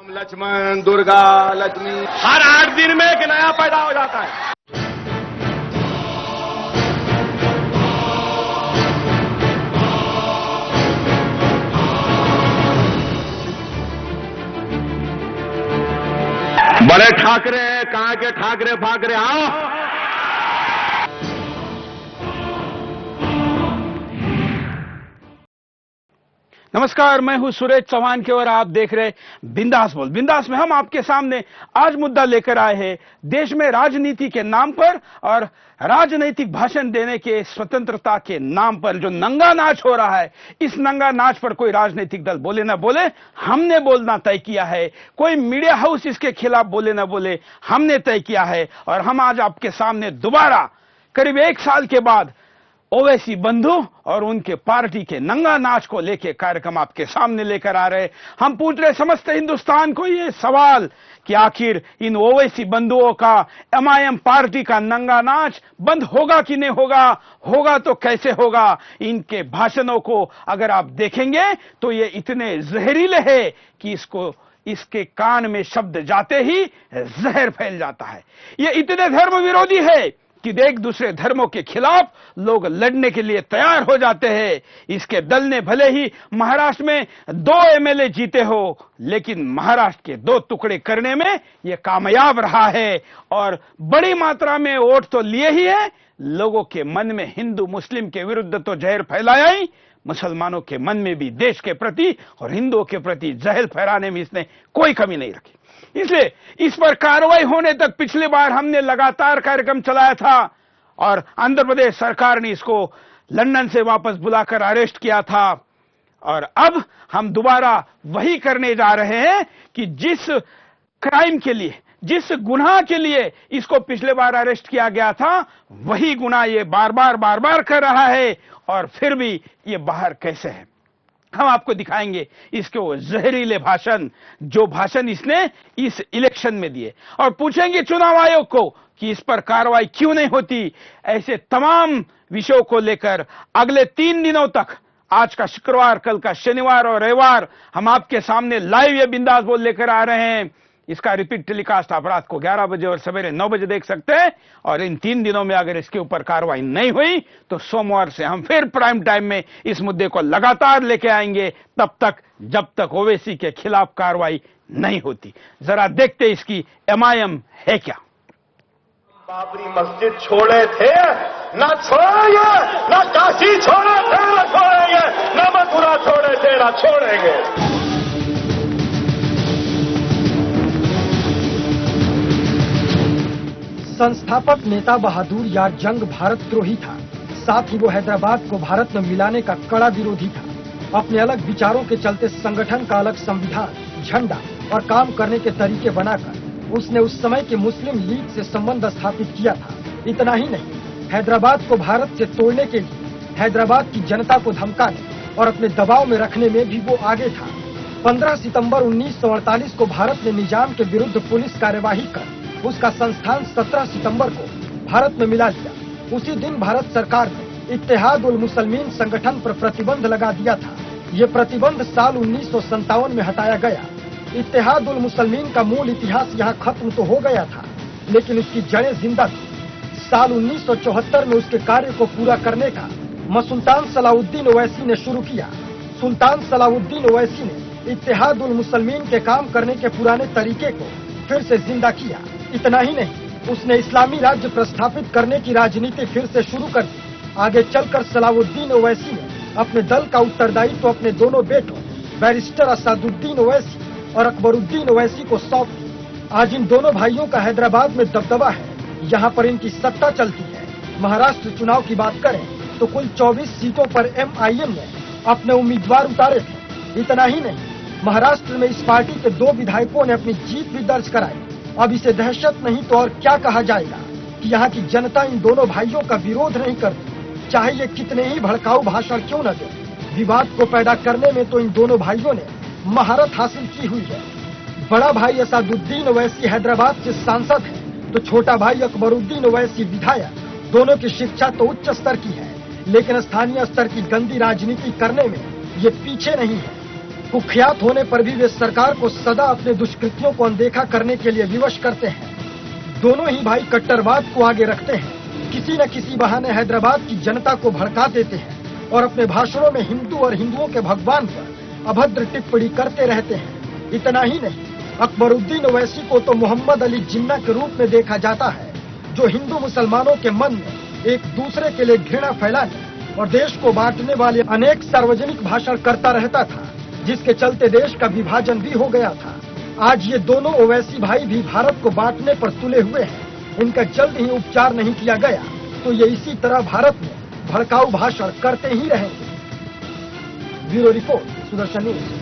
लक्ष्मण, दुर्गा, लक्ष्मी, हर 8 दिन में एक नया पैदा हो जाता है। बड़े ठाकरे, कहाँ के ठाकरे फाकरे, आओ। नमस्कार, मैं हूं सुरेश चौहान के और आप देख रहे बिंदास बोल। बिंदास में हम आपके सामने आज मुद्दा लेकर आए हैं देश में राजनीति के नाम पर और राजनीतिक भाषण देने के स्वतंत्रता के नाम पर जो नंगा नाच हो रहा है। इस नंगा नाच पर कोई राजनीतिक दल बोले ना बोले, हमने बोलना तय किया है। कोई मीडिया हाउस इसके खिलाफ बोले ना बोले, हमने तय किया है। और हम आज आपके सामने दोबारा करीब 1 साल के बाद ओवैसी बंधु और उनके पार्टी के नंगा नाच को लेकर कार्यक्रम आपके सामने लेकर आ रहे। हम पूछ रहे समस्त हिंदुस्तान को ये सवाल कि आखिर इन ओवैसी बंधुओं का एमआईएम पार्टी का नंगा नाच बंद होगा कि नहीं होगा, होगा तो कैसे होगा। इनके भाषणों को अगर आप देखेंगे तो ये इतने जहरीले हैं कि इसके कान में शब्द जाते ही जहर फैल जाता है। ये इतने धर्म विरोधी है कि एक दूसरे धर्मों के खिलाफ लोग लड़ने के लिए तैयार हो जाते हैं। इसके दल ने भले ही महाराष्ट्र में 2 एमएलए जीते हो, लेकिन महाराष्ट्र के 2 टुकड़े करने में यह कामयाब रहा है और बड़ी मात्रा में वोट तो लिए ही है। लोगों के मन में हिंदू मुस्लिम के विरुद्ध तो जहर फैलाया ही, मुसलमानों के मन में भी देश के प्रति और हिंदुओं के प्रति जहर फैलाने में इसने कोई कमी नहीं रखी। इसलिए इस पर कार्रवाई होने तक पिछली बार हमने लगातार कार्यक्रम चलाया था और आंध्र प्रदेश सरकार ने इसको लंदन से वापस बुलाकर अरेस्ट किया था। और अब हम दोबारा वही करने जा रहे हैं कि जिस क्राइम के लिए, जिस गुनाह के लिए इसको पिछले बार अरेस्ट किया गया था, वही गुनाह ये बार बार कर रहा है। और फिर भी ये बाहर कैसे है, हम आपको दिखाएंगे इसके वो जहरीले भाषण, जो भाषण इसने इस इलेक्शन में दिए। और पूछेंगे चुनाव आयोग को कि इस पर कार्रवाई क्यों नहीं होती। ऐसे तमाम विषयों को लेकर अगले 3 दिनों तक, आज का शुक्रवार, कल का शनिवार और रविवार, हम आपके सामने लाइव ये बिंदास बोल लेकर आ रहे हैं। इसका रिपीट टेलीकास्ट आप रात को 11 बजे और सवेरे 9 बजे देख सकते हैं। और इन 3 दिनों में अगर इसके ऊपर कार्रवाई नहीं हुई तो सोमवार से हम फिर प्राइम टाइम में इस मुद्दे को लगातार लेके आएंगे, तब तक जब तक ओवैसी के खिलाफ कार्रवाई नहीं होती। जरा देखते इसकी एमआईएम है क्या। बाबरी मस्जिद छोड़े थे ना छोड़ेंगे, ना काशी छोड़े थे ना छोड़ेंगे, ना मथुरा छोड़े थे ना छोड़ेंगे। संस्थापक नेता बहादुर यार जंग भारतद्रोही था। साथ ही वो हैदराबाद को भारत में मिलाने का कड़ा विरोधी था। अपने अलग विचारों के चलते संगठन का अलग संविधान, झंडा और काम करने के तरीके बनाकर उसने उस समय के मुस्लिम लीग से संबंध स्थापित किया था। इतना ही नहीं, हैदराबाद को भारत से तोड़ने के लिए हैदराबाद की जनता को धमकाने और अपने दबाव में रखने में भी वो आगे था। 15 सितंबर 1948 को भारत ने निजाम के विरुद्ध पुलिस कार्यवाही कर उसका संस्थान 17 सितंबर को भारत में मिला लिया। उसी दिन भारत सरकार ने इत्तेहाद उल मुसलमीन संगठन पर प्रतिबंध लगा दिया था। ये प्रतिबंध साल 1957 में हटाया गया। इत्तेहाद उल मुसलमीन का मूल इतिहास यहाँ खत्म तो हो गया था, लेकिन उसकी जड़ें जिंदा थी। साल 1974 में उसके कार्य को पूरा करने का सुल्तान सलाउद्दीन ओवैसी ने शुरू किया। सुल्तान सलाउद्दीन ओवैसी ने इत्तेहाद उल मुसलमीन के काम करने के पुराने तरीके को फिर से जिंदा किया। इतना ही नहीं, उसने इस्लामी राज्य प्रस्थापित करने की राजनीति फिर से शुरू कर दी। आगे चलकर सलाउद्दीन ओवैसी ने अपने दल का उत्तरदायित्व अपने दोनों बेटों बैरिस्टर असदुद्दीन ओवैसी और अकबरुद्दीन ओवैसी को सौंप दी। आज इन दोनों भाइयों का हैदराबाद में दबदबा है। यहाँ पर इनकी सत्ता चलती है। महाराष्ट्र चुनाव की बात करें तो कुल 24 सीटों पर एमआईएम ने अपने उम्मीदवार उतारे थे। इतना ही नहीं, महाराष्ट्र में इस पार्टी के 2 विधायकों ने अपनी जीत भी दर्ज कराई। अब इसे दहशत नहीं तो और क्या कहा जाएगा कि यहाँ की जनता इन दोनों भाइयों का विरोध नहीं करती, चाहे ये कितने ही भड़काऊ भाषण क्यों न दे। विवाद को पैदा करने में तो इन दोनों भाइयों ने महारत हासिल की हुई है। बड़ा भाई असदुद्दीन ओवैसी हैदराबाद से सांसद है, तो छोटा भाई अकबरुद्दीन ओवैसी विधायक। दोनों की शिक्षा तो उच्च स्तर की है, लेकिन स्थानीय स्तर की गंदी राजनीति करने में ये पीछे नहीं है। कुख्यात होने पर भी वे सरकार को सदा अपने दुष्कृत्यों को अनदेखा करने के लिए विवश करते हैं। दोनों ही भाई कट्टरवाद को आगे रखते हैं, किसी न किसी बहाने हैदराबाद की जनता को भड़का देते हैं और अपने भाषणों में हिंदू और हिंदुओं के भगवान पर अभद्र टिप्पणी करते रहते हैं। इतना ही नहीं, अकबरुद्दीन ओवैसी को तो मोहम्मद अली जिन्ना के रूप में देखा जाता है, जो हिंदू मुसलमानों के मन में एक दूसरे के लिए घृणा फैलाने और देश को बांटने वाले अनेक सार्वजनिक भाषण करता रहता था, जिसके चलते देश का विभाजन भी हो गया था। आज ये दोनों ओवैसी भाई भी भारत को बांटने पर तुले हुए हैं। इनका जल्द ही उपचार नहीं किया गया तो ये इसी तरह भारत में भड़काऊ भाषण करते ही रहेंगे। Bureau report, Sudarshan news.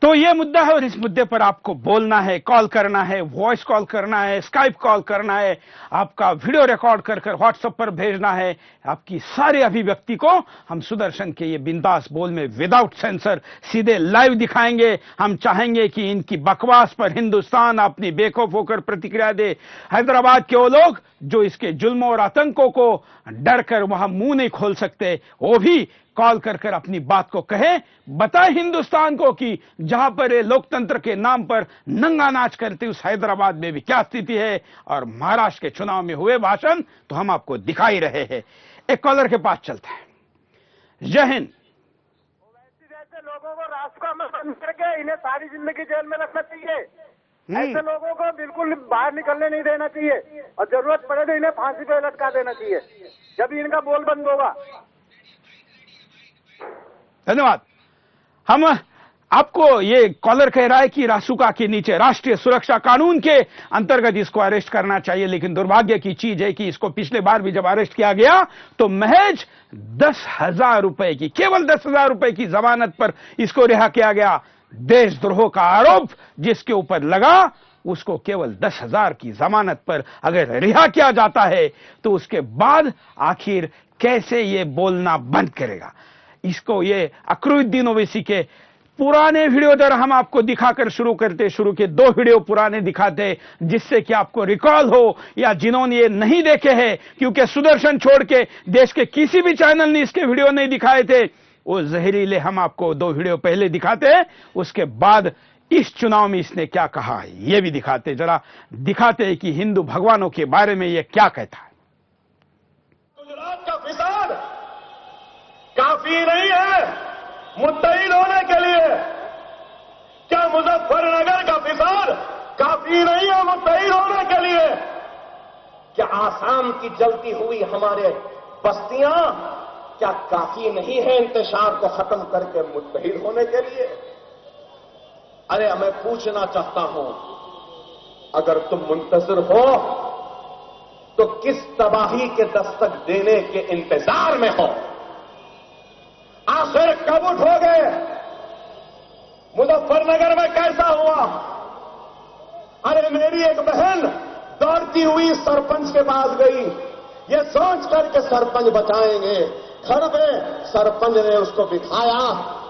तो ये मुद्दा है और इस मुद्दे पर आपको बोलना है, कॉल करना है, वॉइस कॉल करना है, स्काइप कॉल करना है, आपका वीडियो रिकॉर्ड कर व्हाट्सएप पर भेजना है। आपकी सारी अभिव्यक्ति को हम सुदर्शन के ये बिंदास बोल में विदाउट सेंसर सीधे लाइव दिखाएंगे। हम चाहेंगे कि इनकी बकवास पर हिंदुस्तान अपनी बेखौफ होकर प्रतिक्रिया दे। हैदराबाद के वो लोग जो इसके जुल्मों और आतंकों को डर कर वहां मुंह नहीं खोल सकते, वो भी कॉल कर अपनी बात को कहे, बताए हिंदुस्तान को कि जहां पर ये लोकतंत्र के नाम पर नंगा नाच करते उस हैदराबाद में भी क्या स्थिति है। और महाराष्ट्र के चुनाव में हुए भाषण तो हम आपको दिखा ही रहे हैं। एक कॉलर के पास चलता है। जय हिंद। जैसे लोगों को रास्ता में बंद करके इन्हें सारी जिंदगी जेल में रखना चाहिए। ऐसे लोगों को बिल्कुल बाहर निकलने नहीं देना चाहिए और जरूरत पड़े तो इन्हें फांसी पे लटका देना चाहिए, जब इनका बोल बंद होगा। धन्यवाद। हम आपको ये कॉलर कह रहा है कि रासुका के नीचे राष्ट्रीय सुरक्षा कानून के अंतर्गत इसको अरेस्ट करना चाहिए, लेकिन दुर्भाग्य की चीज है कि इसको पिछले बार भी जब अरेस्ट किया गया तो महज 10,000 रुपए की, केवल 10,000 रुपए की जमानत पर इसको रिहा किया गया। देशद्रोह का आरोप जिसके ऊपर लगा उसको केवल 10,000 की जमानत पर अगर रिहा किया जाता है तो उसके बाद आखिर कैसे ये बोलना बंद करेगा। इसको ये अकरुद्दीन ओवैसी के पुराने वीडियो जरा हम आपको दिखाकर शुरू के 2 वीडियो पुराने दिखाते जिससे कि आपको रिकॉल हो, या जिन्होंने ये नहीं देखे हैं क्योंकि सुदर्शन छोड़ के देश के किसी भी चैनल ने इसके वीडियो नहीं दिखाए थे, वो जहरीले हम आपको 2 वीडियो पहले दिखाते हैं। उसके बाद इस चुनाव में इसने क्या कहा है ये भी दिखाते, जरा दिखाते हैं कि हिंदू भगवानों के बारे में ये क्या कहता है। गुजरात का फिसाद काफी नहीं है मुत्तहिद होने के लिए। क्या मुजफ्फरनगर का फिसाद काफी नहीं है मुत्तहिद होने के लिए? क्या आसाम की जलती हुई हमारे बस्तियां क्या काफी नहीं है इंतशार को खत्म करके मुत्तहिद होने के लिए? अरे मैं पूछना चाहता हूं, अगर तुम मुंतजर हो तो किस तबाही के दस्तक देने के इंतजार में हो? आखिर कब उठोगे? मुजफ्फरनगर में कैसा हुआ? अरे मेरी एक बहन दौड़ती हुई सरपंच के पास गई, ये सोच कर के सरपंच बचाएंगे। घर में सरपंच ने उसको बिठाया,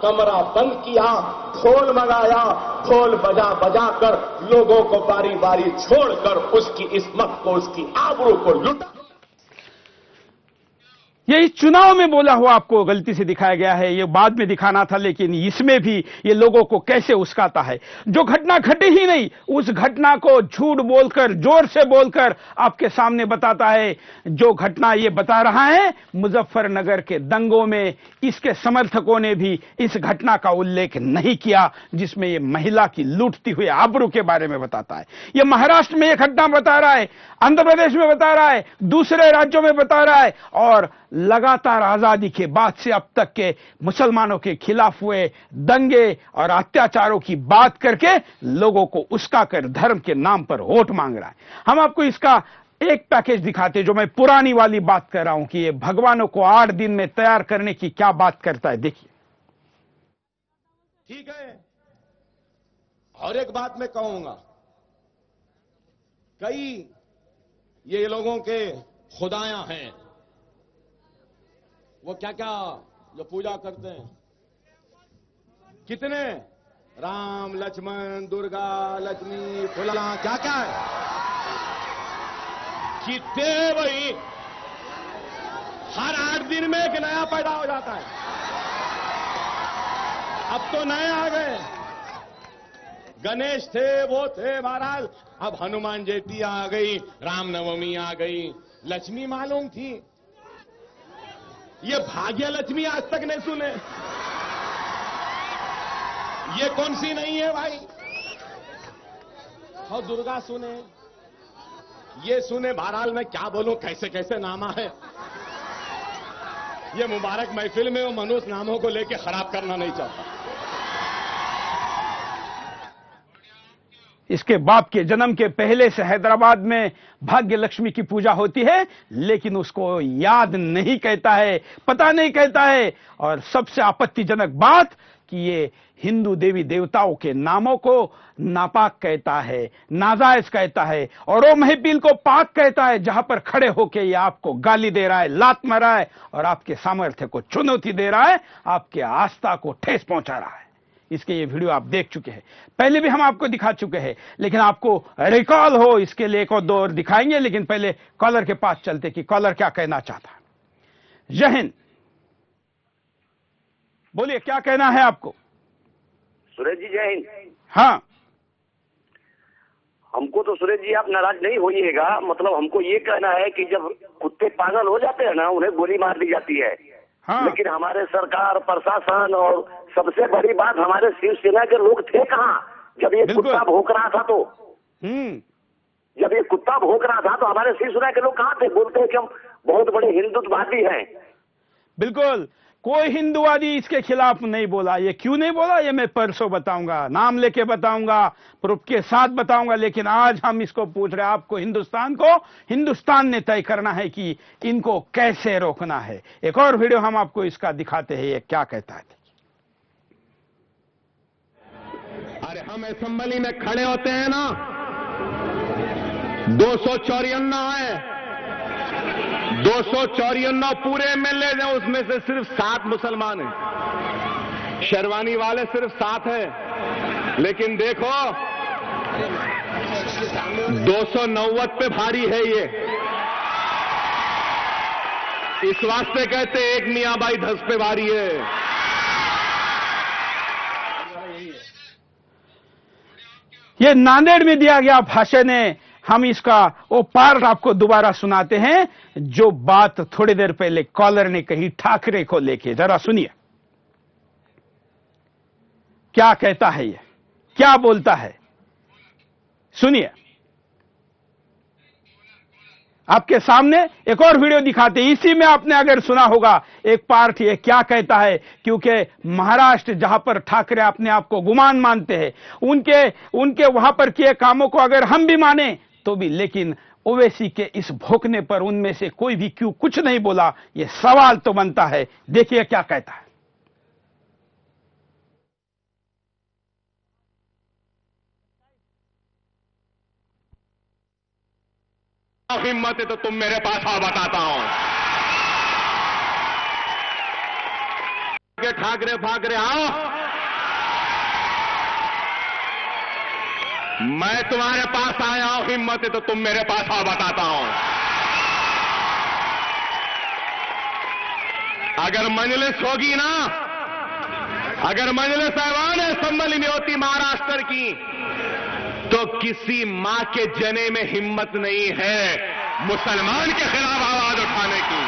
कमरा बंद किया, ढोल मंगाया, ढोल बजा बजा कर लोगों को बारी बारी छोड़कर उसकी इस्मत को, उसकी आबरू को लूटा। ये इस चुनाव में बोला हुआ आपको गलती से दिखाया गया है, ये बाद में दिखाना था, लेकिन इसमें भी ये लोगों को कैसे उस्काता है। जो घटना घटी ही नहीं उस घटना को झूठ बोलकर, जोर से बोलकर आपके सामने बताता है। जो घटना ये बता रहा है मुजफ्फरनगर के दंगों में, इसके समर्थकों ने भी इस घटना का उल्लेख नहीं किया जिसमें ये महिला की लूटती हुई आबरू के बारे में बताता है। ये महाराष्ट्र में एक घटना बता रहा है, आंध्र प्रदेश में बता रहा है, दूसरे राज्यों में बता रहा है, और लगातार आजादी के बाद से अब तक के मुसलमानों के खिलाफ हुए दंगे और अत्याचारों की बात करके लोगों को उस्काकर धर्म के नाम पर वोट मांग रहा है। हम आपको इसका एक पैकेज दिखाते जो मैं पुरानी वाली बात कर रहा हूं कि ये भगवानों को 8 दिन में तैयार करने की क्या बात करता है। देखिए। ठीक है, और एक बात मैं कहूंगा, कई ये लोगों के खुदायां हैं, वो क्या क्या जो पूजा करते हैं, कितने राम लक्ष्मण दुर्गा लक्ष्मी फुला क्या क्या है, कितने वही हर 8 दिन में एक नया पैदा हो जाता है। अब तो नए आ गए, गणेश थे, वो थे महाराज, अब हनुमान जयंती आ गई, रामनवमी आ गई, लक्ष्मी मालूम थी, ये भाग्य लक्ष्मी आज तक नहीं सुने। ये कौन सी नहीं है भाई? और दुर्गा सुने, ये सुने। बहरहाल मैं क्या बोलूं, कैसे कैसे नामा है। ये मुबारक महफिल में वो मनुष्य नामों को लेके खराब करना नहीं चाहता। इसके बाप के जन्म के पहले से हैदराबाद में भाग्य लक्ष्मी की पूजा होती है, लेकिन उसको याद नहीं कहता है, पता नहीं कहता है। और सबसे आपत्तिजनक बात कि ये हिंदू देवी देवताओं के नामों को नापाक कहता है, नाजायज कहता है, और वो महफिल को पाक कहता है जहां पर खड़े होके ये आपको गाली दे रहा है, लात मार रहा है और आपके सामर्थ्य को चुनौती दे रहा है, आपके आस्था को ठेस पहुंचा रहा है। इसके ये वीडियो आप देख चुके हैं, पहले भी हम आपको दिखा चुके हैं, लेकिन आपको रिकॉल हो इसके लिए एक और दो और दिखाएंगे। लेकिन पहले कॉलर के पास चलते कि कॉलर क्या कहना चाहता है। जय हिंद, बोलिए क्या कहना है आपको। सुरेश जी जय हिंद। हाँ, हमको तो सुरेश जी आप नाराज नहीं होइएगा, मतलब हमको ये कहना है कि जब कुत्ते पागल हो जाते हैं ना, उन्हें गोली मार दी जाती है। हाँ। लेकिन हमारे सरकार, प्रशासन और सबसे बड़ी बात हमारे शिवसेना के लोग थे कहाँ जब ये कुत्ता भौंक रहा था? तो जब ये कुत्ता भौंक रहा था तो हमारे शिवसेना के लोग कहाँ थे? बोलते हैं कि हम बहुत बड़े हिंदुत्ववादी हैं। बिल्कुल, कोई हिंदुवादी इसके खिलाफ नहीं बोला। ये क्यों नहीं बोला, ये मैं परसों बताऊंगा, नाम लेके बताऊंगा, प्रूफ के साथ बताऊंगा। लेकिन आज हम इसको पूछ रहे हैं, आपको हिंदुस्तान ने तय करना है कि इनको कैसे रोकना है। एक और वीडियो हम आपको इसका दिखाते हैं, ये क्या कहता है। अरे हम असेंबली में खड़े होते हैं ना, 254 है, 254 पूरे एमएलए हैं, उसमें से सिर्फ 7 मुसलमान हैं। शेरवानी वाले सिर्फ 7 हैं। लेकिन देखो 290 पे भारी है ये। इस वास्ते कहते एक मियां बाई 10 पे भारी है। ये नांदेड़ में दिया गया भाषण है। हम इसका वो पार्ट आपको दोबारा सुनाते हैं, जो बात थोड़ी देर पहले कॉलर ने कही ठाकरे को लेके। जरा सुनिए क्या कहता है, ये क्या बोलता है, सुनिए। आपके सामने एक और वीडियो दिखाते हैं, इसी में आपने अगर सुना होगा एक पार्ट, ये क्या कहता है। क्योंकि महाराष्ट्र जहां पर ठाकरे अपने आप को गुमान मानते हैं, उनके वहां पर किए कामों को अगर हम भी माने तो भी, लेकिन ओवैसी के इस भोंकने पर उनमें से कोई भी क्यों कुछ नहीं बोला, ये सवाल तो बनता है। देखिए क्या कहता है। हिम्मत है तो तुम मेरे पास आओ, बताता हूं। ठाकरे फाकरे आओ, मैं तुम्हारे पास आया हूं। हिम्मत है तो तुम मेरे पास आओ, बताता हूं। अगर मजलिस होगी ना, अगर मजलिस ऐवान असेंबली में होती महाराष्ट्र की, तो किसी मां के जने में हिम्मत नहीं है मुसलमान के खिलाफ आवाज उठाने की।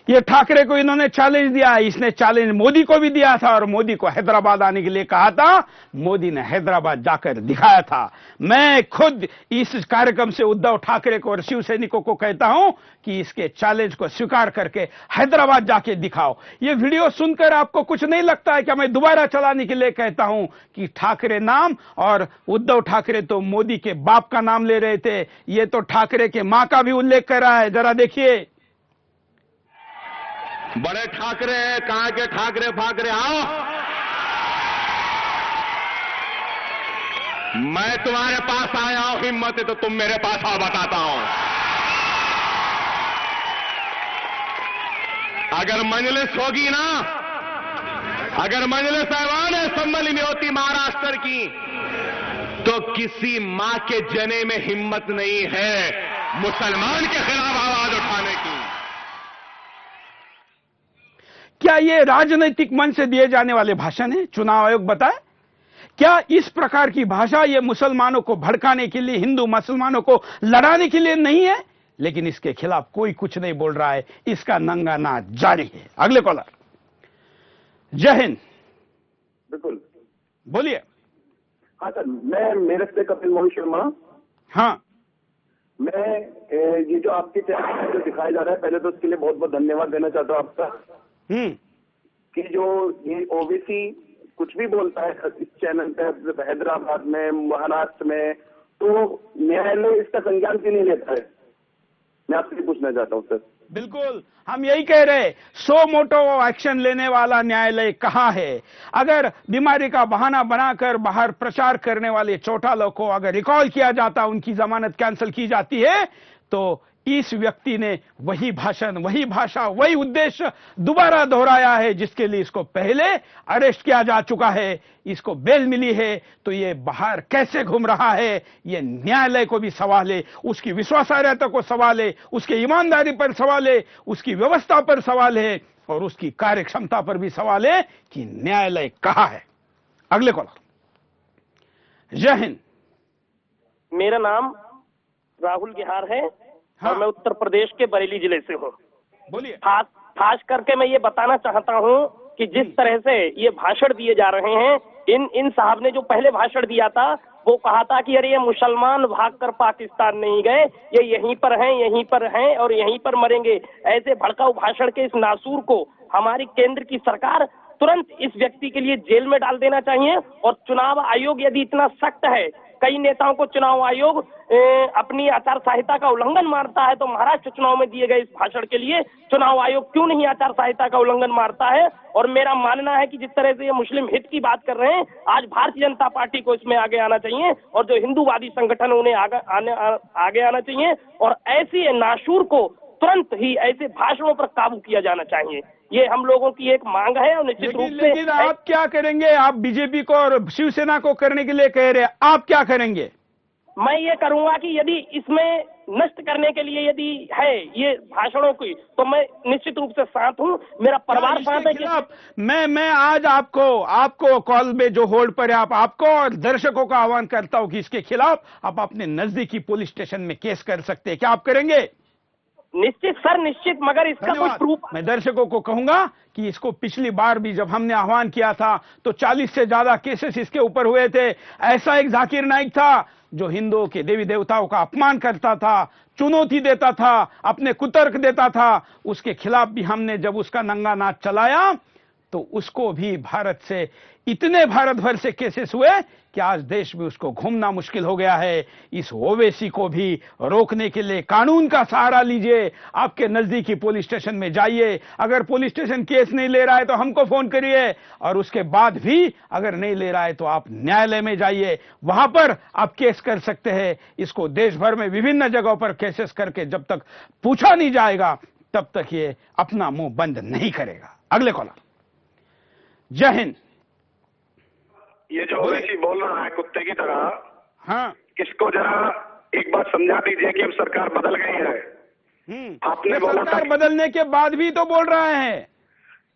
ये ठाकरे को इन्होंने चैलेंज दिया, इसने चैलेंज मोदी को भी दिया था और मोदी को हैदराबाद आने के लिए कहा था। मोदी ने हैदराबाद जाकर दिखाया था। मैं खुद इस कार्यक्रम से उद्धव ठाकरे को और शिव सैनिकों को कहता हूं कि इसके चैलेंज को स्वीकार करके हैदराबाद जाके दिखाओ। ये वीडियो सुनकर आपको कुछ नहीं लगता है कि मैं दोबारा चलाने के लिए कहता हूं कि ठाकरे नाम, और उद्धव ठाकरे तो मोदी के बाप का नाम ले रहे थे, ये तो ठाकरे के मां का भी उल्लेख कर रहा है। जरा देखिए। बड़े ठाकरे हैं, कहां के ठाकरे फाकरे आओ, मैं तुम्हारे पास आया हूं। हिम्मत है तो तुम मेरे पास आओ, बताता हूं। अगर मजलिस होगी ना, अगर मजलिस ऐवान असेंबली में होती महाराष्ट्र की, तो किसी मां के जने में हिम्मत नहीं है मुसलमान के खिलाफ आवाज उठाने की। क्या ये राजनीतिक मन से दिए जाने वाले भाषण है? चुनाव आयोग बताए क्या इस प्रकार की भाषा ये मुसलमानों को भड़काने के लिए, हिंदू मुसलमानों को लड़ाने के लिए नहीं है? लेकिन इसके खिलाफ कोई कुछ नहीं बोल रहा है, इसका नंगा नाच जारी है। अगले कॉलर। जय हिंद। बिल्कुल, बोलिए। हाँ सर, मैं मेरठ से कपिल मोहन शर्मा। हाँ, मैं ये जो आपके चैनल में जो दिखाया जा रहा है, पहले तो उसके लिए बहुत बहुत धन्यवाद देना चाहता हूँ आपका। कि जो ये ओबीसी कुछ भी बोलता है इस चैनल पे, हैदराबाद में, महाराष्ट्र में, तो न्यायालय इसका संज्ञान क्यों नहीं लेता है? मैं आपसे पूछना चाहता हूँ सर। बिल्कुल, हम यही कह रहे, सो मोटो एक्शन लेने वाला न्यायालय कहाँ है? अगर बीमारी का बहाना बनाकर बाहर प्रचार करने वाले चौटालों को अगर रिकॉल किया जाता, उनकी जमानत कैंसिल की जाती है, तो इस व्यक्ति ने वही भाषण, वही भाषा, वही उद्देश्य दोबारा दोहराया है जिसके लिए इसको पहले अरेस्ट किया जा चुका है, इसको बेल मिली है। तो ये बाहर कैसे घूम रहा है, ये न्यायालय को भी सवाल है, उसकी विश्वासार्हता को सवाल है, उसकी ईमानदारी पर सवाल है, उसकी व्यवस्था पर सवाल है, और उसकी कार्यक्षमता पर भी सवाल है कि न्यायालय कहां है। अगले कॉलर। जय हिंद। मेरा नाम राहुल गेहार है। हाँ। और मैं उत्तर प्रदेश के बरेली जिले से हूँ। बोलिए। खास करके मैं ये बताना चाहता हूँ कि जिस तरह से ये भाषण दिए जा रहे हैं, इन साहब ने जो पहले भाषण दिया था वो कहा था कि अरे ये मुसलमान भागकर पाकिस्तान नहीं गए, ये यहीं पर हैं और यहीं पर मरेंगे। ऐसे भड़काऊ भाषण के इस नासूर को हमारी केंद्र की सरकार तुरंत इस व्यक्ति के लिए जेल में डाल देना चाहिए। और चुनाव आयोग यदि इतना सख्त है, कई नेताओं को चुनाव आयोग अपनी आचार संहिता का उल्लंघन मारता है, तो महाराष्ट्र चुनाव में दिए गए इस भाषण के लिए चुनाव आयोग क्यों नहीं आचार संहिता का उल्लंघन मारता है? और मेरा मानना है कि जिस तरह से ये मुस्लिम हित की बात कर रहे हैं, आज भारतीय जनता पार्टी को इसमें आगे आना चाहिए, और जो हिंदूवादी संगठन उन्हें आगे आना चाहिए, और ऐसी नासूर को तुरंत ही ऐसे भाषणों पर काबू किया जाना चाहिए। ये हम लोगों की एक मांग है। और निश्चित रूप से लेकिन आप क्या करेंगे? आप बीजेपी को और शिवसेना को करने के लिए कह रहे हैं, आप क्या करेंगे? मैं ये करूंगा कि यदि इसमें नष्ट करने के लिए यदि है ये भाषणों की, तो मैं निश्चित रूप से साथ हूं, मेरा परिवार साथ है। मैं आज आपको कॉल में जो होल्ड पर है, आपको और दर्शकों का आह्वान करता हूं कि इसके खिलाफ आप अपने नजदीकी पुलिस स्टेशन में केस कर सकते हैं। क्या आप करेंगे? निश्चित सर, निश्चित, मगर इसका कोई प्रूफ। मैं दर्शकों को कहूंगा कि इसको पिछली बार भी जब हमने आह्वान किया था तो 40 से ज्यादा केसेस इसके ऊपर हुए थे। ऐसा एक जाकिर नाइक था जो हिंदुओं के देवी देवताओं का अपमान करता था, चुनौती देता था, अपने कुतर्क देता था। उसके खिलाफ भी हमने जब उसका नंगा नाच चलाया तो उसको भी इतने भारत भर से केसेस हुए कि आज देश में उसको घूमना मुश्किल हो गया है। इस ओवैसी को भी रोकने के लिए कानून का सहारा लीजिए। आपके नजदीकी पुलिस स्टेशन में जाइए, अगर पुलिस स्टेशन केस नहीं ले रहा है तो हमको फोन करिए, और उसके बाद भी अगर नहीं ले रहा है तो आप न्यायालय में जाइए, वहां पर आप केस कर सकते हैं। इसको देश भर में विभिन्न जगहों पर केसेस करके जब तक पूछा नहीं जाएगा तब तक ये अपना मुंह बंद नहीं करेगा। अगले कॉलर। जय हिंद। ये जो ओवैसी बोल रहा है कुत्ते की तरह, हाँ, इसको जरा एक बात समझा दीजिए कि अब सरकार बदल गई है। आपने बोला था सरकार बदलने के बाद भी तो बोल रहा है।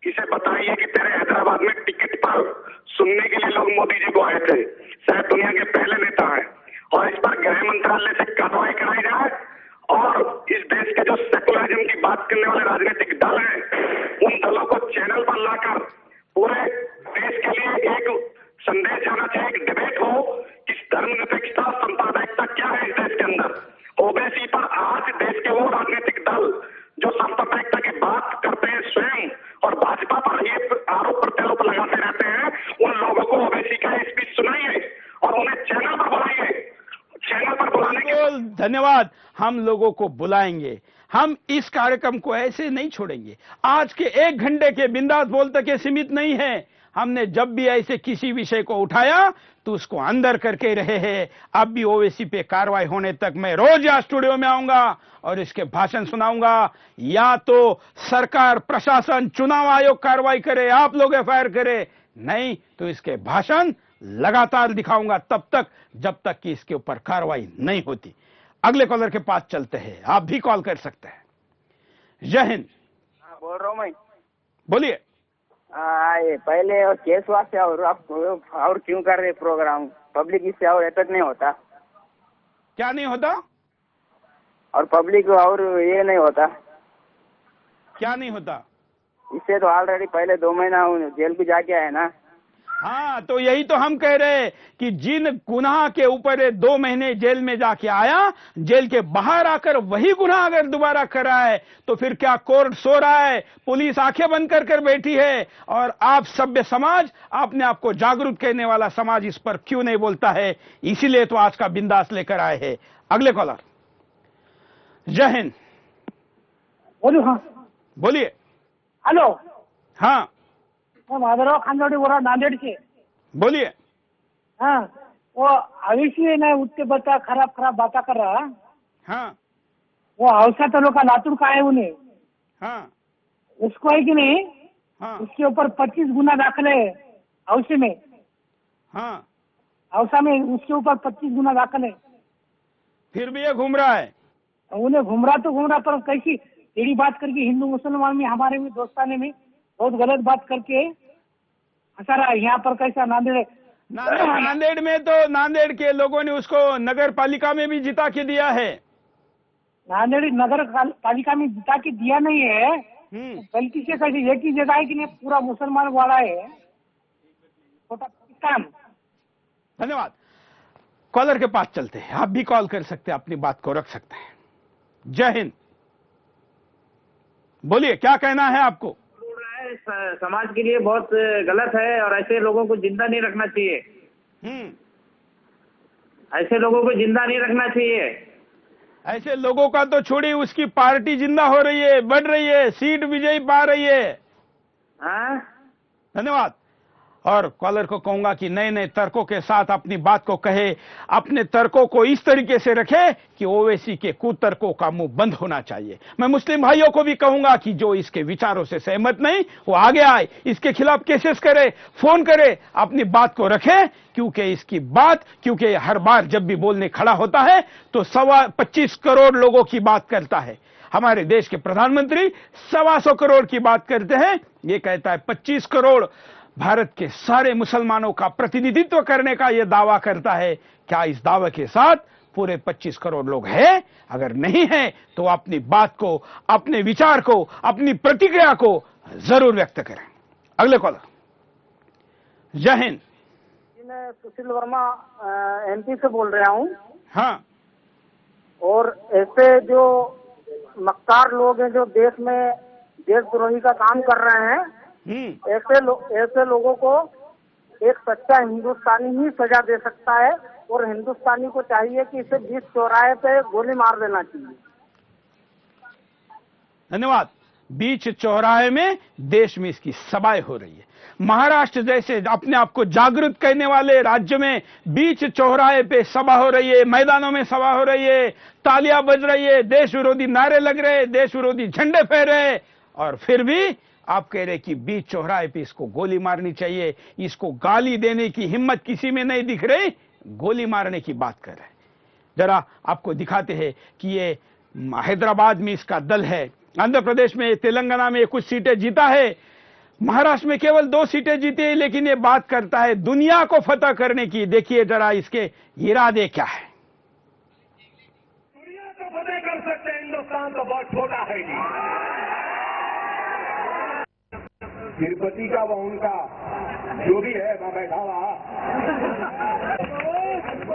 इसे बताइए कि तेरे हैदराबाद में टिकट पर सुनने के लिए लोग मोदी जी को आए थे, शायद दुनिया के पहले नेता हैं, और इस पर गृह मंत्रालय से कार्रवाई कराई जाए, और इस देश के जो सेकुलरिज्म की बात करने वाले राजनीतिक दल हैं, उन दलों को चैनल पर लाकर पूरे देश के लिए एक संदेश जाना चाहिए, एक डिबेट हो कि धर्मनिरपेक्षता, सांप्रदायिकता क्या है इस देश के अंदर। ओबीसी पर आज देश के वो राजनीतिक दल जो सांप्रदायिकता की बात करते हैं स्वयं, और भाजपा पर ये आरोप प्रत्यारोप लगाते रहते हैं, उन लोगों को ओबीसी का स्पीच सुनाइए और उन्हें चैनल पर बुलाइए। चैनल पर बुलाने के धन्यवाद। हम लोगों को बुलाएंगे, हम इस कार्यक्रम को ऐसे नहीं छोड़ेंगे। आज के 1 घंटे के बिंदास बोल तक के सीमित नहीं है। हमने जब भी ऐसे किसी विषय को उठाया तो उसको अंदर करके रहे हैं। अब भी ओवैसी पे कार्रवाई होने तक मैं रोज यहाँ स्टूडियो में आऊंगा और इसके भाषण सुनाऊंगा। या तो सरकार, प्रशासन, चुनाव आयोग कार्रवाई करे, आप लोग एफआईआर करे, नहीं तो इसके भाषण लगातार दिखाऊंगा तब तक जब तक कि इसके ऊपर कार्रवाई नहीं होती। अगले कॉलर के पास चलते हैं, आप भी कॉल कर सकते हैं। जय हिंद। बोल रहा हूँ मैं। बोलिए। ये पहले और केस वास्ते और आप और क्यों कर रहे प्रोग्राम? पब्लिक इससे और अटैक नहीं होता? क्या नहीं होता? और पब्लिक और ये नहीं होता? क्या नहीं होता? इससे तो ऑलरेडी पहले 2 महीना जेल भी जाके आए ना। हाँ, तो यही तो हम कह रहे हैं कि जिन गुनाह के ऊपर 2 महीने जेल में जाके आया, जेल के बाहर आकर वही गुनाह अगर दोबारा करा है तो फिर क्या कोर्ट सो रहा है, पुलिस आंखें बंद कर बैठी है, और आप सभ्य समाज, अपने आप को जागरूक कहने वाला समाज इस पर क्यों नहीं बोलता है? इसीलिए तो आज का बिंदास लेकर आए हैं। अगले कॉलर। जय हिंद। बोलो। हाँ बोलिए। हेलो। हाँ मैं माधवराव खानजोड़ी बोल रहा हूँ, नांदेड़ से। बोलिए। हाँ, वो आयुषी ने उसके बच्चा खराब बातें कर रहा। हाँ, वो हौसा तलो का लातूर का है उन्हें। हाँ, उसको है कि नहीं? हाँ, उसके ऊपर 25 गुना दाखिल है हौसे में। हाँ, हौसा में उसके ऊपर 25 गुना दाखिल है। फिर भी ये घूम रहा है। उन्हें घूम रहा, पर कैसी टेढ़ी बात करके हिंदू मुसलमान में, हमारे में दोस्ताने में बहुत गलत बात करके हंसा रहा है। यहाँ पर कैसा नांदेड़ में तो नांदेड़ के लोगों ने उसको नगर पालिका में भी जिता के दिया है। नांदेड़ नगर पालिका में जिता के दिया नहीं है, गलती से कैसे एक ही जगह है कि नहीं, पूरा मुसलमान वाला है छोटा पाकिस्तान। धन्यवाद। कॉलर के पास चलते हैं, आप भी कॉल कर सकते हैं, अपनी बात को रख सकते हैं। जय हिंद। बोलिए, क्या कहना है आपको? समाज के लिए बहुत गलत है और ऐसे लोगों को जिंदा नहीं रखना चाहिए। ऐसे लोगों को जिंदा नहीं रखना चाहिए। ऐसे लोगों का तो छोड़िए, उसकी पार्टी जिंदा हो रही है, बढ़ रही है, सीट विजयी पा रही है। हाँ, धन्यवाद। और कॉलर को कहूंगा कि नए नए तर्कों के साथ अपनी बात को कहे, अपने तर्कों को इस तरीके से रखे कि ओवैसी के कुतर्कों का मुंह बंद होना चाहिए। मैं मुस्लिम भाइयों को भी कहूंगा कि जो इसके विचारों से सहमत नहीं, वो आगे आए, इसके खिलाफ केसेस करे, फोन करे, अपनी बात को रखे, क्योंकि हर बार जब भी बोलने खड़ा होता है तो 25 करोड़ लोगों की बात करता है। हमारे देश के प्रधानमंत्री 125 करोड़ की बात करते हैं, ये कहता है 25 करोड़ भारत के सारे मुसलमानों का प्रतिनिधित्व करने का यह दावा करता है। क्या इस दावे के साथ पूरे 25 करोड़ लोग हैं? अगर नहीं है तो अपनी बात को, अपने विचार को, अपनी प्रतिक्रिया को जरूर व्यक्त करें। अगले कॉलर। जय हिंद। मैं सुशील वर्मा एमपी से बोल रहा हूँ। हाँ। और ऐसे जो मक्कार लोग हैं जो देश में देशद्रोही का काम कर रहे हैं, ऐसे लोगों को एक सच्चा हिंदुस्तानी ही सजा दे सकता है, और हिंदुस्तानी को चाहिए कि इसे बीच चौराहे पे गोली मार देना चाहिए। धन्यवाद। बीच चौराहे में देश में इसकी सभाएं हो रही है। महाराष्ट्र जैसे अपने आप को जागृत करने वाले राज्य में बीच चौराहे पे सभा हो रही है, मैदानों में सभा हो रही है, तालियां बज रही है, देश विरोधी नारे लग रहे, देश विरोधी झंडे फहरे, और फिर भी आप कह रहे कि बीच चौराहे पे इसको गोली मारनी चाहिए। इसको गाली देने की हिम्मत किसी में नहीं दिख रही, गोली मारने की बात कर रहे हैं। जरा आपको दिखाते हैं कि ये हैदराबाद में इसका दल है, आंध्र प्रदेश में, तेलंगाना में कुछ सीटें जीता है, महाराष्ट्र में केवल 2 सीटें जीती है, लेकिन ये बात करता है दुनिया को फतह करने की। देखिए जरा इसके इरादे क्या है। दुनिया को फतह कर सकते हैं, हिंदुस्तान तो बहुत छोटा है जी। तिरुपति का व उनका जो भी है वहां बैठा हुआ,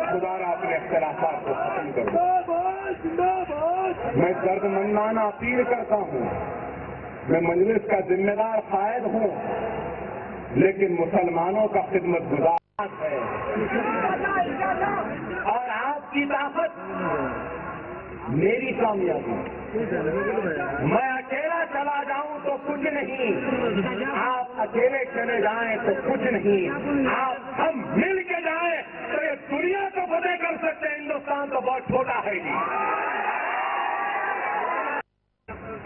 दोबारा अपने अख्तलाफात को खत्म करो। मैं दर्दमंदाना अपील करता हूं, मैं मजलिस का जिम्मेदार कायद हूं, लेकिन मुसलमानों का खिदमतगुजार है, और आपकी ताकत मेरी कामयाबी। मैं अकेला चला जाऊं तो कुछ नहीं, आप अकेले चले जाएं तो कुछ नहीं, आप हम मिल के जाएं तो ये दुनिया को फतेह कर सकते हैं। हिंदुस्तान तो बहुत छोटा है जी।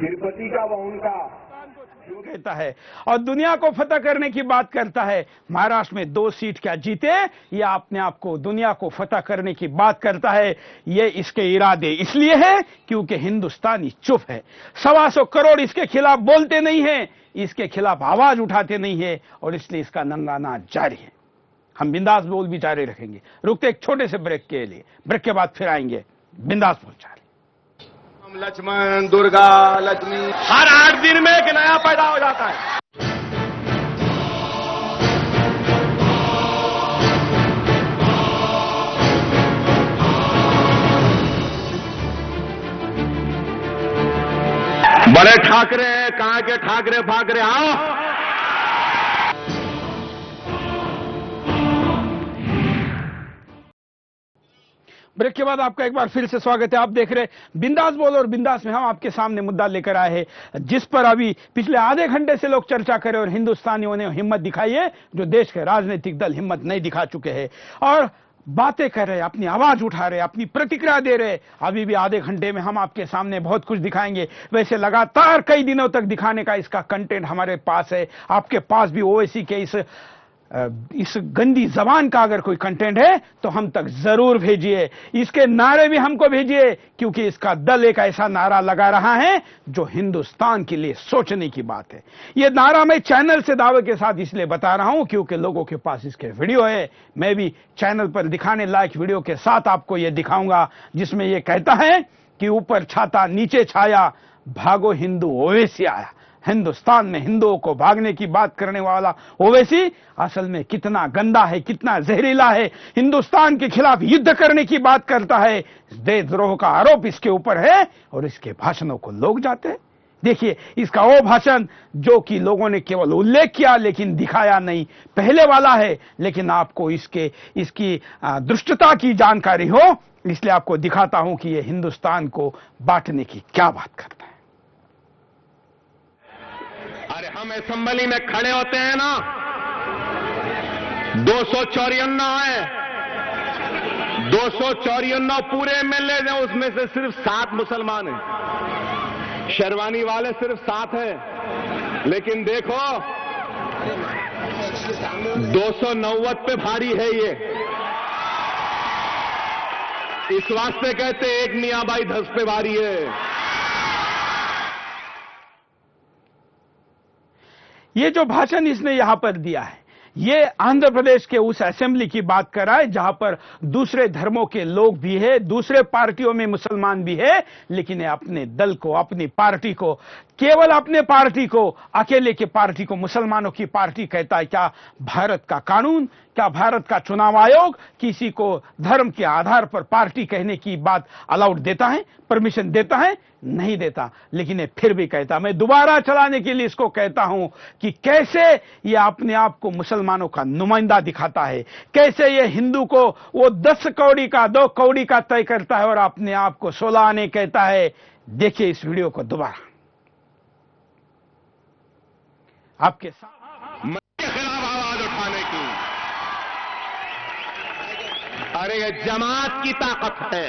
तिरुपति का व उनका कहता है और दुनिया को फतह करने की बात करता है। महाराष्ट्र में 2 सीट क्या जीते, ये अपने आप को दुनिया को फतह करने की बात करता है। ये इसके इरादे इसलिए है क्योंकि हिंदुस्तानी चुप है। 125 करोड़ इसके खिलाफ बोलते नहीं है, इसके खिलाफ आवाज उठाते नहीं है और इसलिए इसका नंगा नाच जारी है। हम बिंदास बोल भी जारी रखेंगे। रुकते एक छोटे से ब्रेक के लिए, ब्रेक के बाद फिर आएंगे बिंदास बोल जारी। लक्ष्मण दुर्गा लक्ष्मी हर 8 दिन में एक नया पैदा हो जाता है। बड़े ठाकरे हैं, कहां के ठाकरे फाकरे, आओ। ब्रेक के बाद आपका एक बार फिर से स्वागत है। आप देख रहे बिंदास बोल और बिंदास में हम आपके सामने मुद्दा लेकर आए हैं जिस पर अभी पिछले आधे घंटे से लोग चर्चा करें और हिंदुस्तानियों ने हिम्मत दिखाई है जो देश के राजनीतिक दल हिम्मत नहीं दिखा चुके हैं और बातें कर रहे, अपनी आवाज उठा रहे, अपनी प्रतिक्रिया दे रहे। अभी भी आधे घंटे में हम आपके सामने बहुत कुछ दिखाएंगे। वैसे लगातार कई दिनों तक दिखाने का इसका कंटेंट हमारे पास है। आपके पास भी ओवैसी के इस गंदी जबान का अगर कोई कंटेंट है तो हम तक जरूर भेजिए। इसके नारे भी हमको भेजिए क्योंकि इसका दल एक ऐसा नारा लगा रहा है जो हिंदुस्तान के लिए सोचने की बात है। यह नारा मैं चैनल से दावे के साथ इसलिए बता रहा हूं क्योंकि लोगों के पास इसके वीडियो है। मैं भी चैनल पर दिखाने लायक वीडियो के साथ आपको यह दिखाऊंगा जिसमें यह कहता है कि ऊपर छाता नीचे छाया, भागो हिंदू ओवैसी आया। हिंदुस्तान में हिंदुओं को भागने की बात करने वाला ओवैसी असल में कितना गंदा है, कितना जहरीला है। हिंदुस्तान के खिलाफ युद्ध करने की बात करता है। देशद्रोह का आरोप इसके ऊपर है और इसके भाषणों को लोग जाते हैं। देखिए इसका वो भाषण जो कि लोगों ने केवल उल्लेख किया लेकिन दिखाया नहीं, पहले वाला है, लेकिन आपको इसकी दुष्टता की जानकारी हो इसलिए आपको दिखाता हूं कि यह हिंदुस्तान को बांटने की क्या बात करता है। अरे हम असेंबली में खड़े होते हैं ना, 254 है, 254 पूरे एमएलए हैं, उसमें से सिर्फ 7 मुसलमान हैं। शेरवानी वाले सिर्फ 7 हैं, लेकिन देखो 290 पे भारी है ये। इस वास्ते कहते एक मियां बाई 10 पे भारी है। ये जो भाषण इसने यहां पर दिया है ये आंध्र प्रदेश के उस असेंबली की बात कर रहा है जहां पर दूसरे धर्मों के लोग भी है, दूसरे पार्टियों में मुसलमान भी है, लेकिन ये अपने दल को, अपनी पार्टी को, केवल अपने पार्टी को, अकेले के पार्टी को मुसलमानों की पार्टी कहता है। क्या भारत का कानून, क्या भारत का चुनाव आयोग किसी को धर्म के आधार पर पार्टी कहने की बात अलाउड देता है, परमिशन देता है? नहीं देता। लेकिन ये फिर भी कहता, मैं दोबारा चलाने के लिए इसको कहता हूं कि कैसे ये अपने आप को मुसलमानों का नुमाइंदा दिखाता है, कैसे ये हिंदू को वो 10 कौड़ी का 2 कौड़ी का तय करता है और अपने आप को 16 आने कहता है। देखिए इस वीडियो को दोबारा आपके साथ। के खिलाफ आवाज उठाने की, अरे ये जमात की ताकत है,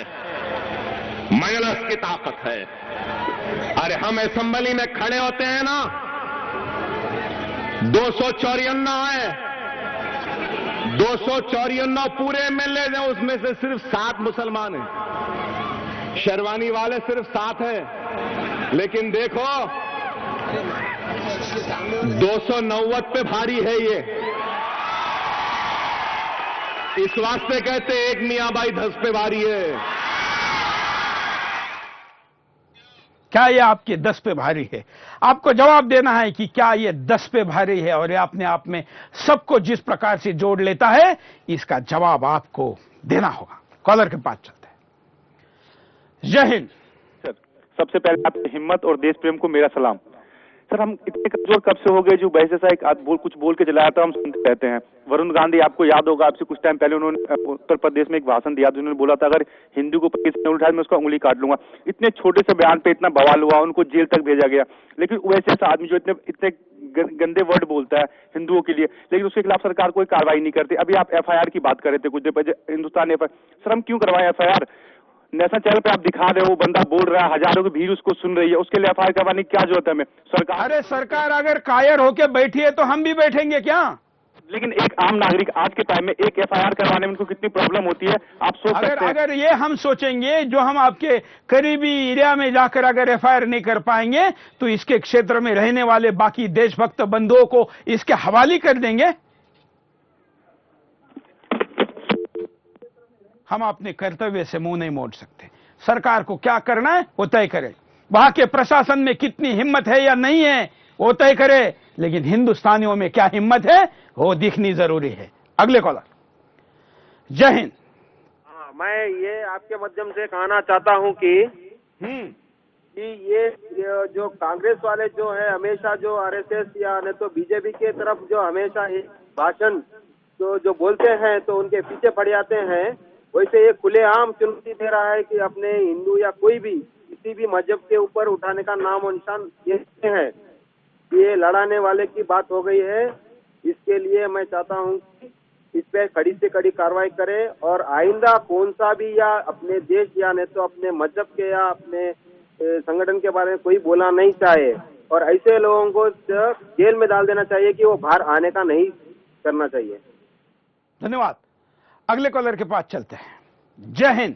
मजलिस की ताकत है। अरे हम असेंबली में खड़े होते हैं ना, 254 है, 254 पूरे एमएलए हैं, उसमें से सिर्फ 7 मुसलमान हैं। शेरवानी वाले सिर्फ 7 हैं, लेकिन देखो 290 पे भारी है ये। इस वास्ते कहते एक मियां बाई 10 पे भारी है। क्या ये आपके 10 पे भारी है? आपको जवाब देना है कि क्या ये 10 पे भारी है और ये अपने आप में सबको जिस प्रकार से जोड़ लेता है, इसका जवाब आपको देना होगा। कॉलर के पास चलते हैं। जय हिंद सर। सबसे पहले आपकी हिम्मत और देश प्रेम को मेरा सलाम। सर हम इतने कमजोर कब से हो गए जो वैसे सा एक कुछ बोल के चलाया था हम सुनते रहते हैं। वरुण गांधी, आपको याद होगा, आपसे कुछ टाइम पहले उन्होंने उत्तर प्रदेश में एक भाषण दिया, उन्होंने बोला था अगर हिंदू को पकड़ उठाया मैं उसका उंगली काट लूंगा। इतने छोटे से बयान पे इतना बवाल हुआ, उनको जेल तक भेजा गया। लेकिन वैसे ऐसा आदमी जो इतने गंदे वर्ड बोलता है हिंदुओं के लिए, लेकिन उसके खिलाफ सरकार कोई कार्रवाई नहीं करती। अभी आप FIR की बात कर रहे थे कुछ देर पहले, हिंदुस्तान FIR। सर हम क्यों करवाएं FIR? नेशनल चैनल पे आप दिखा रहे हो, वो बंदा बोल रहा है, हजारों की भीड़ उसको सुन रही है, उसके लिए एफआईआर करवाने की क्या जरूरत है हमें? सरकार, अरे सरकार अगर कायर होके बैठी है तो हम भी बैठेंगे क्या? लेकिन एक आम नागरिक आज के टाइम में एक एफआईआर करवाने में उनको कितनी प्रॉब्लम होती है, आप सोच सकते हैं। अगर ये हम सोचेंगे, जो हम आपके करीबी एरिया में जाकर अगर एफआईआर नहीं कर पाएंगे तो इसके क्षेत्र में रहने वाले बाकी देशभक्त बंधुओं को इसके हवाले कर देंगे। हम अपने कर्तव्य से मुंह नहीं मोड़ सकते। सरकार को क्या करना है वो तय करे, वहां के प्रशासन में कितनी हिम्मत है या नहीं है वो तय करे, लेकिन हिंदुस्तानियों में क्या हिम्मत है वो दिखनी जरूरी है। अगले कॉलर। जय हिंद। मैं ये आपके माध्यम से कहना चाहता हूं कि ये जो कांग्रेस वाले जो है हमेशा जो आरएसएस या नहीं तो बीजेपी के तरफ जो हमेशा भाषण जो बोलते हैं तो उनके पीछे पड़ जाते हैं, वैसे ये खुलेआम चुनौती दे रहा है कि अपने हिंदू या कोई भी किसी भी मजहब के ऊपर उठाने का नाम और निशान ये है। ये लड़ाने वाले की बात हो गई है। इसके लिए मैं चाहता हूं कि इस पे कड़ी से कड़ी कार्रवाई करे और आइंदा कौन सा भी या अपने देश या नहीं तो अपने मजहब के या अपने संगठन के बारे में कोई बोलना नहीं चाहे और ऐसे लोगों को जेल में डाल देना चाहिए कि वो बाहर आने का नहीं करना चाहिए। धन्यवाद। अगले कॉलर के पास चलते हैं। जय हिंद।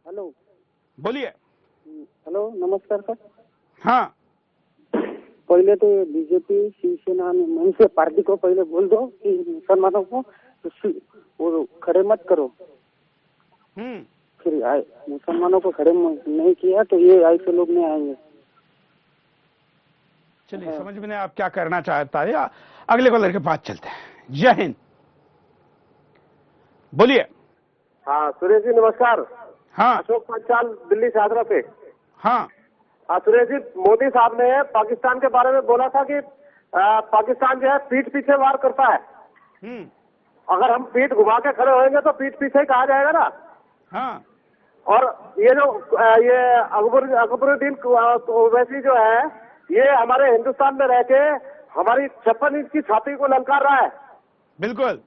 हेलो, बोलिए। हेलो, नमस्कार सर। हाँ, पहले तो बीजेपी शिवसेना मन से पार्टी को पहले बोल दो कि मुसलमानों को वो खड़े मत करो। फिर मुसलमानों को खड़े नहीं किया तो ये ऐसे लोग नहीं आएंगे। चलिए, समझ में नहीं आप क्या करना चाहता है। अगले कॉलर के पास चलते हैं। जय हिंद। बोलिए। हाँ सुरेश जी नमस्कार। हाँ, अशोक पंचाल दिल्ली से आगरा पे। हाँ सुरेश जी, मोदी साहब ने पाकिस्तान के बारे में बोला था कि पाकिस्तान जो है पीठ पीछे वार करता है। अगर हम पीठ घुमा के खड़े होंगे तो पीठ पीछे कहा जाएगा ना। हाँ, और ये जो ये अकबरुद्दीन ओवैसी जो है ये हमारे हिंदुस्तान में रह के हमारी 56 इंच की छाती को ललकार रहा है। बिल्कुल।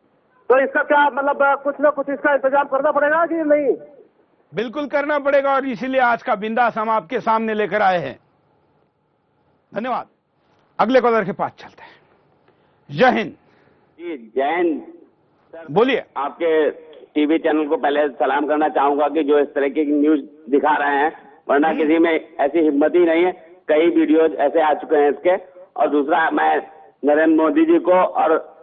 तो इसका क्या मतलब कुछ न कुछ इसका इंतजाम करना पड़ेगा कि नहीं? बिल्कुल करना पड़ेगा और इसीलिए आज का बिंदास हम आपके सामने लेकर आए हैं। धन्यवाद। अगले कॉलर के पास चलते हैं। जय हिंद। जी जय हिंद। बोलिए। आपके टीवी चैनल को पहले सलाम करना चाहूंगा कि जो इस तरह की न्यूज दिखा रहे हैं, वरना किसी में ऐसी हिम्मत ही नहीं है। कई वीडियोज ऐसे आ चुके हैं इसके। और दूसरा, मैं नरेंद्र मोदी जी को और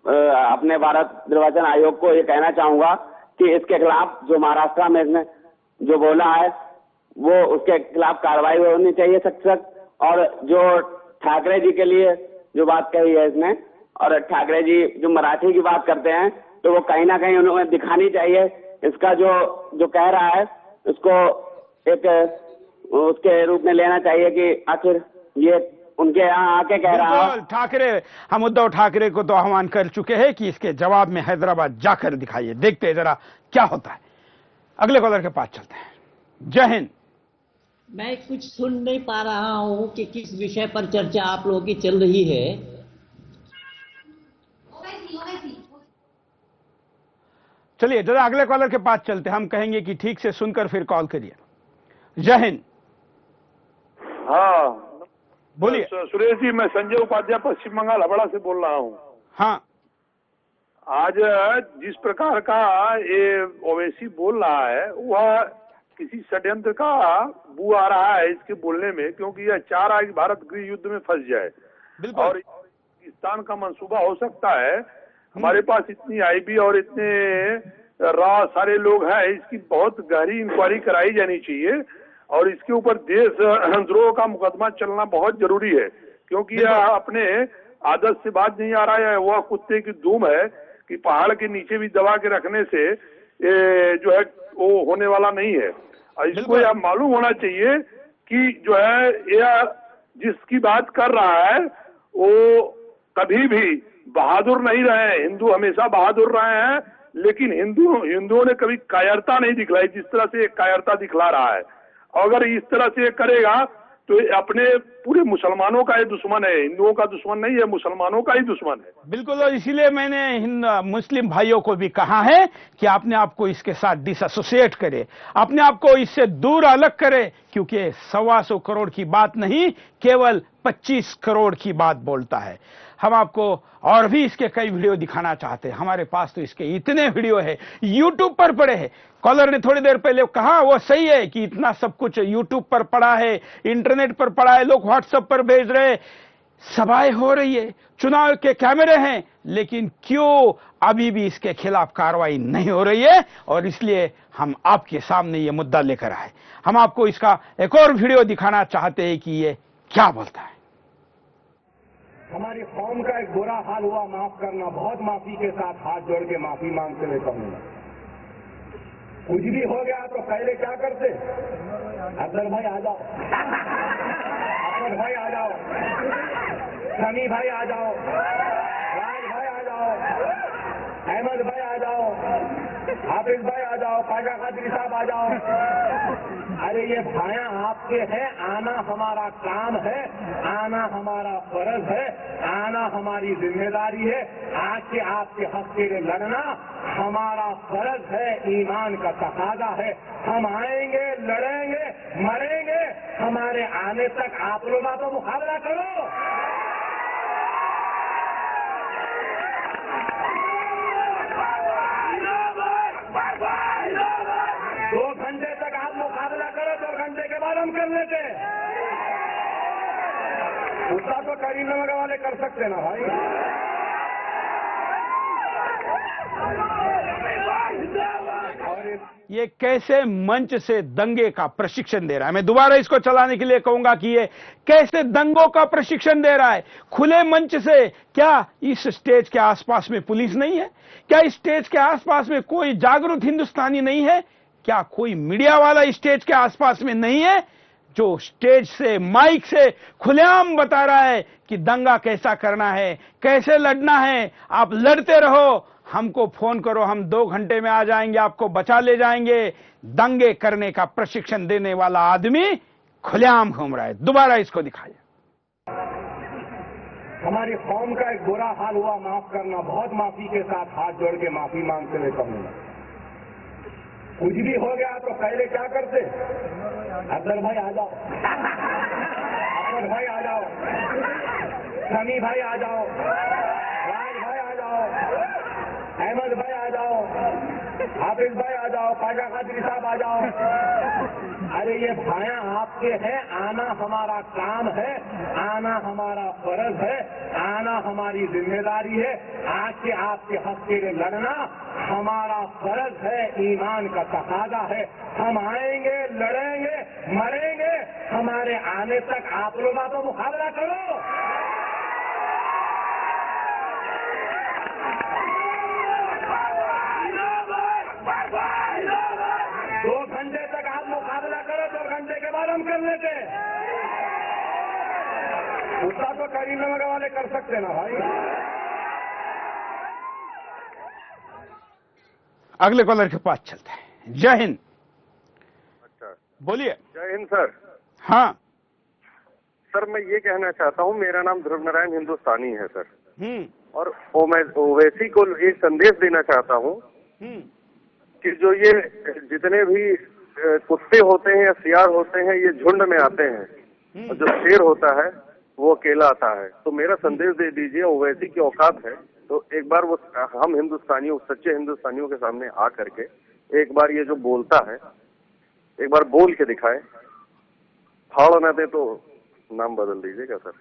अपने भारत निर्वाचन आयोग को ये कहना चाहूंगा कि इसके खिलाफ जो महाराष्ट्र में इसने जो बोला है वो उसके खिलाफ कार्रवाई होनी चाहिए सख्त। और जो ठाकरे जी के लिए जो बात कही है इसने, और ठाकरे जी जो मराठी की बात करते हैं तो वो कहीं ना कहीं उन्हें दिखानी चाहिए। इसका जो कह रहा है उसको एक उसके रूप में लेना चाहिए कि आखिर ये उनके यहाँ आके कह रहा है। ठाकरे, हम उद्धव ठाकरे को तो आह्वान कर चुके हैं कि इसके जवाब में हैदराबाद जाकर दिखाइए, देखते हैं जरा क्या होता है। अगले कॉलर के पास चलते हैं। जय हिंद। मैं कुछ सुन नहीं पा रहा हूं कि किस विषय पर चर्चा आप लोगों की चल रही है। चलिए जरा अगले कॉलर के पास चलते हैं, हम कहेंगे कि ठीक से सुनकर फिर कॉल करिए। जय हिंद। हाँ बोलिए। सुरेश जी, मैं संजय उपाध्याय पश्चिम बंगाल हबड़ा से बोल रहा हूँ। हाँ, आज जिस प्रकार का ये ओवैसी बोल रहा है वह किसी षड्यंत्र का बू आ रहा है इसके बोलने में, क्योंकि यह चाह रहा है कि भारत गृह युद्ध में फंस जाए और पाकिस्तान का मंसूबा हो सकता है। हमारे पास इतनी आईबी और इतने सारे लोग हैं, इसकी बहुत गहरी इंक्वायरी कराई जानी चाहिए और इसके ऊपर देशद्रोह का मुकदमा चलना बहुत जरूरी है, क्योंकि यह अपने आदत से बात नहीं आ रहा है। वह कुत्ते की धूम है कि पहाड़ के नीचे भी दबा के रखने से जो है वो होने वाला नहीं है। और इसको यह मालूम होना चाहिए कि जो है यह जिसकी बात कर रहा है वो कभी भी बहादुर नहीं रहे। हिंदू हमेशा बहादुर रहे हैं, लेकिन हिंदुओं ने कभी कायरता नहीं दिखलाई जिस तरह से कायरता दिखला रहा है। अगर इस तरह से करेगा तो ये अपने पूरे मुसलमानों का ही दुश्मन है, हिंदुओं का दुश्मन नहीं है, मुसलमानों का ही दुश्मन है। बिल्कुल, और इसीलिए मैंने मुस्लिम भाइयों को भी कहा है कि अपने आप को इसके साथ डिसएसोसिएट करे, अपने आप को इससे दूर अलग करे, क्योंकि 125 करोड़ की बात नहीं, केवल 25 करोड़ की बात बोलता है। हम आपको और भी इसके कई वीडियो दिखाना चाहते हैं, हमारे पास तो इसके इतने वीडियो है, यूट्यूब पर पड़े हैं। कॉलर ने थोड़ी देर पहले कहा, वो सही है कि इतना सब कुछ यूट्यूब पर पड़ा है, इंटरनेट पर पड़ा है, लोग व्हाट्सएप पर भेज रहे हैं, सभाएं हो रही है, चुनाव के कैमरे हैं, लेकिन क्यों अभी भी इसके खिलाफ कार्रवाई नहीं हो रही है? और इसलिए हम आपके सामने ये मुद्दा लेकर आए। हम आपको इसका एक और वीडियो दिखाना चाहते हैं कि ये क्या बोलता है। हमारी कौम का एक बुरा हाल हुआ, माफ करना, बहुत माफी के साथ हाथ जोड़ के माफी मांगते हुए कहूंगा। कुछ भी हो गया तो पहले क्या करते? अफजल भाई आ जाओ, अफजल भाई आ जाओ, समी भाई आ जाओ, राज भाई आ जाओ, अहमद भाई आ जाओ, हाफिज भाई आ जाओ, ख्वाजा कादरी साहब आ जाओ। अरे ये भाया आपके हैं, आना हमारा काम है, आना हमारा फर्ज है, आना हमारी जिम्मेदारी है। आके आपके हक के लिए लड़ना हमारा फर्ज है, ईमान का तकाजा है। हम आएंगे, लड़ेंगे, मरेंगे, हमारे आने तक आप लोग तो मुकाबला करो। 2 घंटे तक आप मुकाबला करो, 2 घंटे के बाद हम कर लेते हैं। उसका तो करीमनगर वाले कर सकते ना भाई। ये कैसे मंच से दंगे का प्रशिक्षण दे रहा है। मैं दोबारा इसको चलाने के लिए कहूंगा कि ये कैसे दंगों का प्रशिक्षण दे रहा है खुले मंच से। क्या इस स्टेज के आसपास में पुलिस नहीं है? क्या इस स्टेज के आसपास में कोई जागरूक हिंदुस्तानी नहीं है? क्या कोई मीडिया वाला इस स्टेज के आसपास में नहीं है जो स्टेज से, माइक से खुलेआम बता रहा है कि दंगा कैसा करना है, कैसे लड़ना है? आप लड़ते रहो, हमको फोन करो, हम 2 घंटे में आ जाएंगे, आपको बचा ले जाएंगे। दंगे करने का प्रशिक्षण देने वाला आदमी खुलेआम घूम रहा है। दोबारा इसको दिखाइए। हमारी कौम का एक बुरा हाल हुआ, माफ करना, बहुत माफी के साथ हाथ जोड़ के माफी मांगते हुए कहूंगा। कुछ भी हो गया तो पहले क्या करते? अफजल भाई आ जाओ, अफजल भाई आ जाओ, समी भाई आ जाओ, राज भाई आ जाओ, अहमद भाई आ जाओ, हाफिज भाई आ जाओ, ख्वाजा कादरी साहब आ जाओ। अरे ये भाया आपके हैं, आना हमारा काम है, आना हमारा फर्ज है, आना हमारी जिम्मेदारी है। आके आपके हक के लिए लड़ना हमारा फर्ज है, ईमान का तकाजा है। हम आएंगे, लड़ेंगे, मरेंगे, हमारे आने तक आप लोग तो मुकाबला करो। के बाद हम कर लेते हैं। उसका तो करीमनगर वाले कर सकते ना भाई। अगले कॉलर के पास चलते हैं। जय हिंद। अच्छा, बोलिए। जय हिंद सर। हाँ सर, मैं ये कहना चाहता हूँ, मेरा नाम ध्रुव नारायण हिंदुस्तानी है सर। और मैं ओवैसी को एक संदेश देना चाहता हूँ कि जो ये जितने भी कुत्ते होते हैं या सियार होते हैं, ये झुंड में आते हैं, और जो शेर होता है वो अकेला आता है। तो मेरा संदेश दे दीजिए, ओवैसी की औकात है तो एक बार वो हम हिंदुस्तानियों, सच्चे हिंदुस्तानियों के सामने आ करके एक बार ये जो बोलता है एक बार बोल के दिखाए। फाड़ ना दे तो नाम बदल दीजिएगा सर।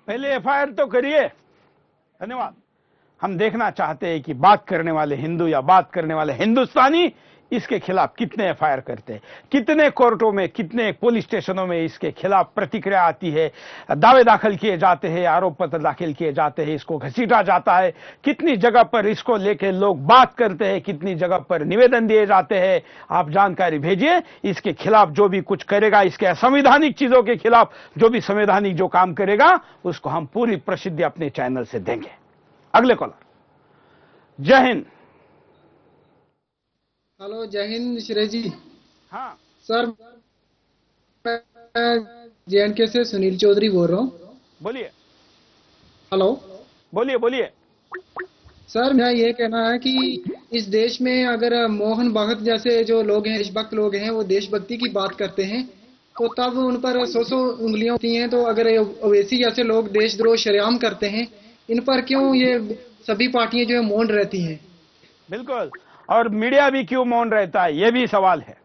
पहले एफआईआर तो करिए। धन्यवाद। हम देखना चाहते हैं कि बात करने वाले हिंदू या बात करने वाले हिंदुस्तानी इसके खिलाफ कितने एफआईआर करते हैं, कितने कोर्टों में, कितने पुलिस स्टेशनों में इसके खिलाफ प्रतिक्रिया आती है, दावे दाखिल किए जाते हैं, आरोप पत्र दाखिल किए जाते हैं, इसको घसीटा जाता है, कितनी जगह पर इसको लेके लोग बात करते हैं, कितनी जगह पर निवेदन दिए जाते हैं। आप जानकारी भेजिए। इसके खिलाफ जो भी कुछ करेगा, इसके असंवैधानिक चीजों के खिलाफ जो भी संवैधानिक जो काम करेगा, उसको हम पूरी प्रसिद्धि अपने चैनल से देंगे। अगले कॉलर। जय हिंद। हेलो, जय हिंद श्रेय जी। हाँ सर, मैं JNK से सुनील चौधरी बोल रहा हूँ। बोलिए। हेलो। बोलिए बोलिए। सर मेरा ये कहना है कि इस देश में अगर मोहन भगत जैसे जो लोग हैं, देशभक्त लोग हैं, वो देशभक्ति की बात करते हैं तो तब उन पर 100 उंगलियां होती हैं। तो अगर ओवैसी जैसे लोग देशद्रोह शरेआम करते हैं, इन पर क्यों ये सभी पार्टियां जो है मौन रहती हैं? बिल्कुल, और मीडिया भी क्यों मौन रहता है, ये भी सवाल है।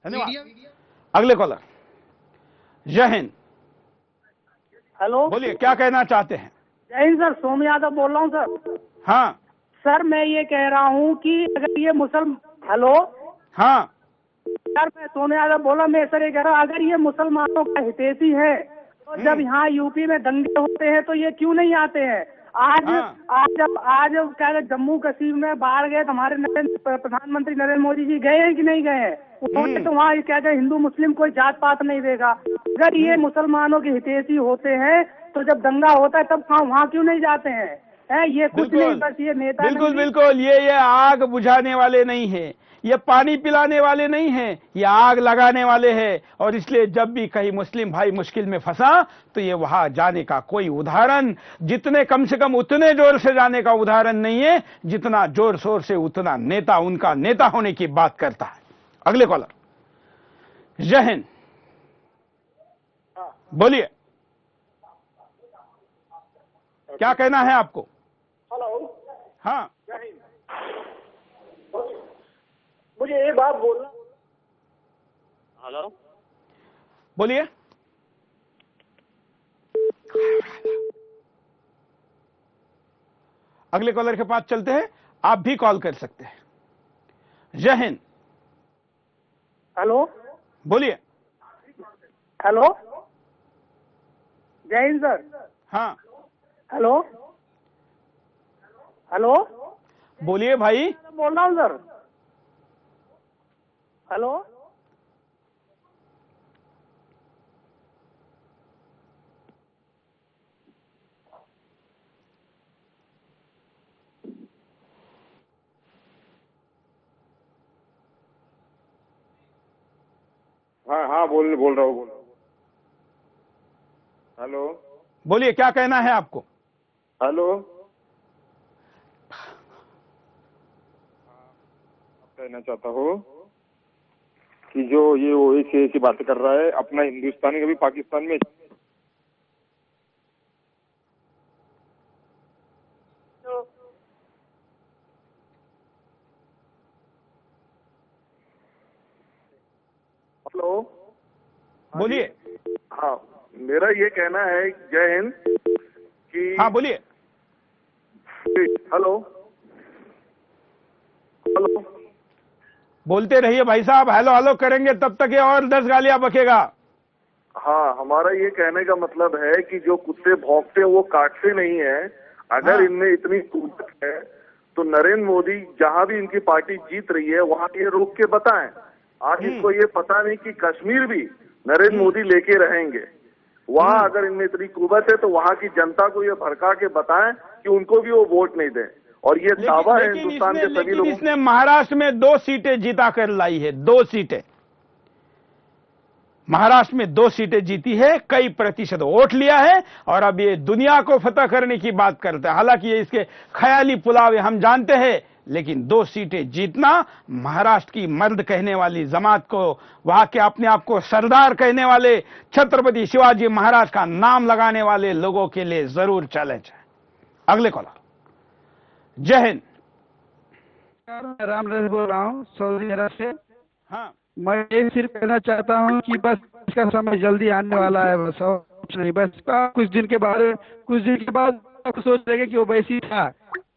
धन्यवाद। अगले कॉलर। जय हिंद। हेलो, बोलिए, क्या कहना चाहते हैं? जय हिंद सर, सोम यादव बोल रहा हूँ सर। हाँ सर, मैं ये कह रहा हूँ कि अगर ये हेलो। हाँ सर, मैं सोम यादव बोला। मैं सर ये कह रहा हूँ, अगर ये मुसलमानों का हितैषी है तो जब यहाँ यूपी में दंगे होते हैं तो ये क्यों नहीं आते हैं? आज क्या जम्मू कश्मीर में बाढ़ गए तो हमारे प्रधानमंत्री नरेंद्र मोदी जी गए हैं कि नहीं गए हैं? उन्होंने तो वहाँ क्या हिंदू मुस्लिम कोई जात पात नहीं देगा। अगर ये मुसलमानों के हितैषी होते हैं तो जब दंगा होता है तब वहाँ क्यों नहीं जाते हैं? ये कुछ नहीं, बस ये नेता। बिल्कुल बिल्कुल, ये आग बुझाने वाले नहीं है, ये पानी पिलाने वाले नहीं हैं, ये आग लगाने वाले हैं। और इसलिए जब भी कहीं मुस्लिम भाई मुश्किल में फंसा तो ये वहां जाने का कोई उदाहरण, जितने कम से कम उतने जोर से जाने का उदाहरण नहीं है जितना जोर शोर से उतना नेता उनका नेता होने की बात करता है। अगले कॉलर। जय हिंद। बोलिए, क्या कहना है आपको? हेलो। हाँ, मुझे ये बात बोलना। हेलो, बोलिए। अगले कॉलर के पास चलते हैं, आप भी कॉल कर सकते हैं। जय हिंद। हेलो। बोलिए। हेलो, जय हिंद सर। हाँ। हेलो। हेलो, बोलिए भाई। बोल रहा हूँ सर। हेलो। हाँ हाँ, बोल रहा हूँ। हेलो। बोलिए, क्या कहना है आपको? हेलो। कहना चाहता हूँ कि जो ये ओवैसी की बातें कर रहा है, अपना हिंदुस्तानी कभी पाकिस्तान में हेलो। बोलिए। हाँ, मेरा ये कहना है, जय हिंद, कि हाँ बोलिए। हेलो। हेलो, बोलते रहिए भाई साहब, हेलो हेलो करेंगे तब तक ये और 10 गालियां बकेगा। हाँ, हमारा ये कहने का मतलब है कि जो कुत्ते भौंकते हैं वो काटते नहीं है। अगर इनमें इतनी कुव्वत है तो नरेंद्र मोदी जहाँ भी इनकी पार्टी जीत रही है वहाँ ये रोक के बताएं। आज इनको ये पता नहीं कि कश्मीर भी नरेंद्र मोदी लेके रहेंगे। वहाँ अगर इनमें इतनी कुव्वत है तो वहाँ की जनता को ये भड़का के बताएं कि उनको भी वो वोट नहीं दें। और ये दावा है हिंदुस्तान के सभी लोगों। इसने महाराष्ट्र में 2 सीटें जीता कर लाई है, 2 सीटें महाराष्ट्र में 2 सीटें जीती है, कई प्रतिशत वोट लिया है, और अब ये दुनिया को फतह करने की बात करता है। हालांकि ये इसके ख्याली पुलाव हम जानते हैं, लेकिन 2 सीटें जीतना महाराष्ट्र की मर्द कहने वाली जमात को, वहां के अपने आप को सरदार कहने वाले छत्रपति शिवाजी महाराज का नाम लगाने वाले लोगों के लिए जरूर चैलेंज है। अगले कॉलर। जय हिंद। राम रस बोल रहा हूँ सऊदी अरब से। हाँ, मैं ये सिर्फ कहना चाहता हूँ कि बस इसका समय जल्दी आने वाला है, बस और कुछ नहीं। बस कुछ दिन के बाद सोच लेंगे कि वो वैसी था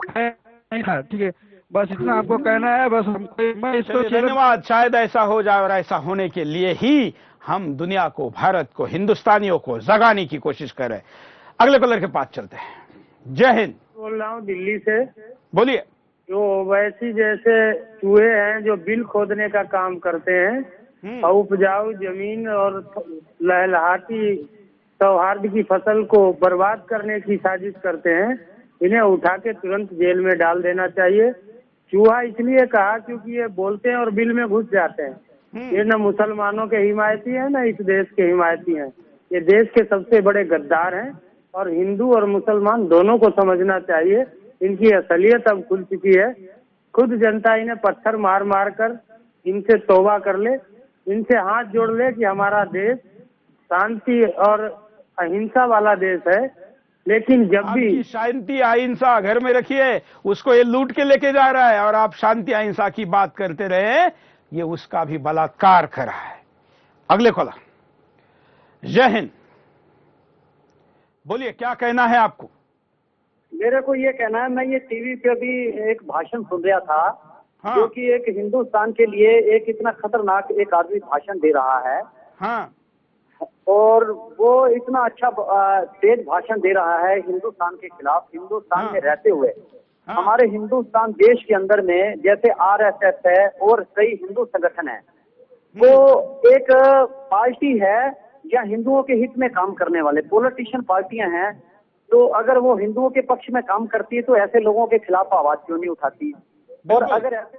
नहीं था, ठीक है। बस इतना आपको कहना है। बस हमको, मैं इसको धन्यवाद। शायद ऐसा हो जाए, और ऐसा होने के लिए ही हम दुनिया को, भारत को, हिंदुस्तानियों को जगाने की कोशिश करें। अगले कॉलर के पास चलते हैं। जय हिंद। बोल रहा हूँ दिल्ली से। बोलिए। जो ओवैसी जैसे चूहे हैं जो बिल खोदने का काम करते हैं और उपजाऊ जमीन और लहलहाती सौहार्द की फसल को बर्बाद करने की साजिश करते हैं, इन्हें उठा के तुरंत जेल में डाल देना चाहिए। चूहा इसलिए कहा क्योंकि ये बोलते हैं और बिल में घुस जाते हैं। ये न मुसलमानों के हिमायती है न इस देश के हिमायती हैं। ये देश के सबसे बड़े गद्दार हैं और हिंदू और मुसलमान दोनों को समझना चाहिए। इनकी असलियत अब खुल चुकी है। खुद जनता इन्हें पत्थर मार मार कर इनसे तौबा कर ले, इनसे हाथ जोड़ ले कि हमारा देश शांति और अहिंसा वाला देश है। लेकिन जब भी शांति अहिंसा घर में रखिए, उसको ये लूट के लेके जा रहा है और आप शांति अहिंसा की बात करते रहे, ये उसका भी बलात्कार कर रहा है। अगले कॉलर, जय हिंद, बोलिए क्या कहना है आपको? मेरे को ये कहना है, मैं ये टीवी पे भी एक भाषण सुन रहा था। हाँ। जो कि एक हिंदुस्तान के लिए एक इतना खतरनाक एक आदमी भाषण दे रहा है। हाँ। और वो इतना अच्छा तेज भाषण दे रहा है हिंदुस्तान के खिलाफ, हिंदुस्तान में रहते हुए। हमारे हिंदुस्तान देश के अंदर में जैसे आरएसएस है और कई हिंदू संगठन है, वो एक पार्टी है या हिंदुओं के हित में काम करने वाले पॉलिटिशियन पार्टियां हैं। तो अगर वो हिंदुओं के पक्ष में काम करती है तो ऐसे लोगों के खिलाफ आवाज क्यों नहीं उठाती? और अगर ऐसे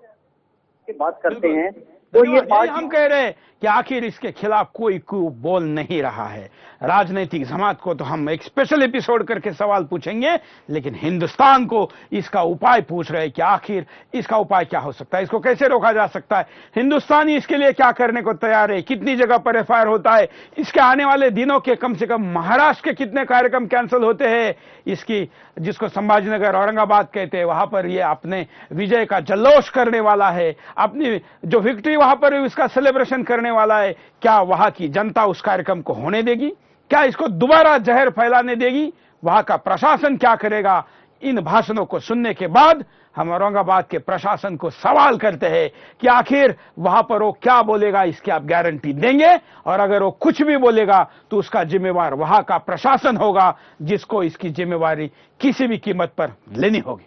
की बात करते हैं तो ये हम कह रहे हैं कि आखिर इसके खिलाफ कोई बोल नहीं रहा है। राजनीतिक जमात को तो हम एक स्पेशल एपिसोड करके सवाल पूछेंगे, लेकिन हिंदुस्तान को इसका उपाय पूछ रहे हैं कि आखिर इसका उपाय क्या हो सकता है, इसको कैसे रोका जा सकता है, हिंदुस्तानी इसके लिए क्या करने को तैयार है, कितनी जगह पर एफआईआर होता है, इसके आने वाले दिनों के कम से कम महाराष्ट्र के कितने कार्यक्रम कैंसिल होते हैं, इसकी जिसको संभाजीनगर औरंगाबाद कहते हैं वहां पर ये अपने विजय का जल्लोष करने वाला है, अपनी जो विक्ट्री वहां पर इसका सेलिब्रेशन करने वाला है। क्या वहां की जनता उस कार्यक्रम को होने देगी? क्या इसको दोबारा जहर फैलाने देगी? वहां का प्रशासन क्या करेगा? इन भाषणों को सुनने के बाद हम औरंगाबाद के प्रशासन को सवाल करते हैं कि आखिर वहां पर वो क्या बोलेगा, इसकी आप गारंटी देंगे? और अगर वो कुछ भी बोलेगा तो उसका जिम्मेवार वहां का प्रशासन होगा, जिसको इसकी जिम्मेवारी किसी भी कीमत पर लेनी होगी।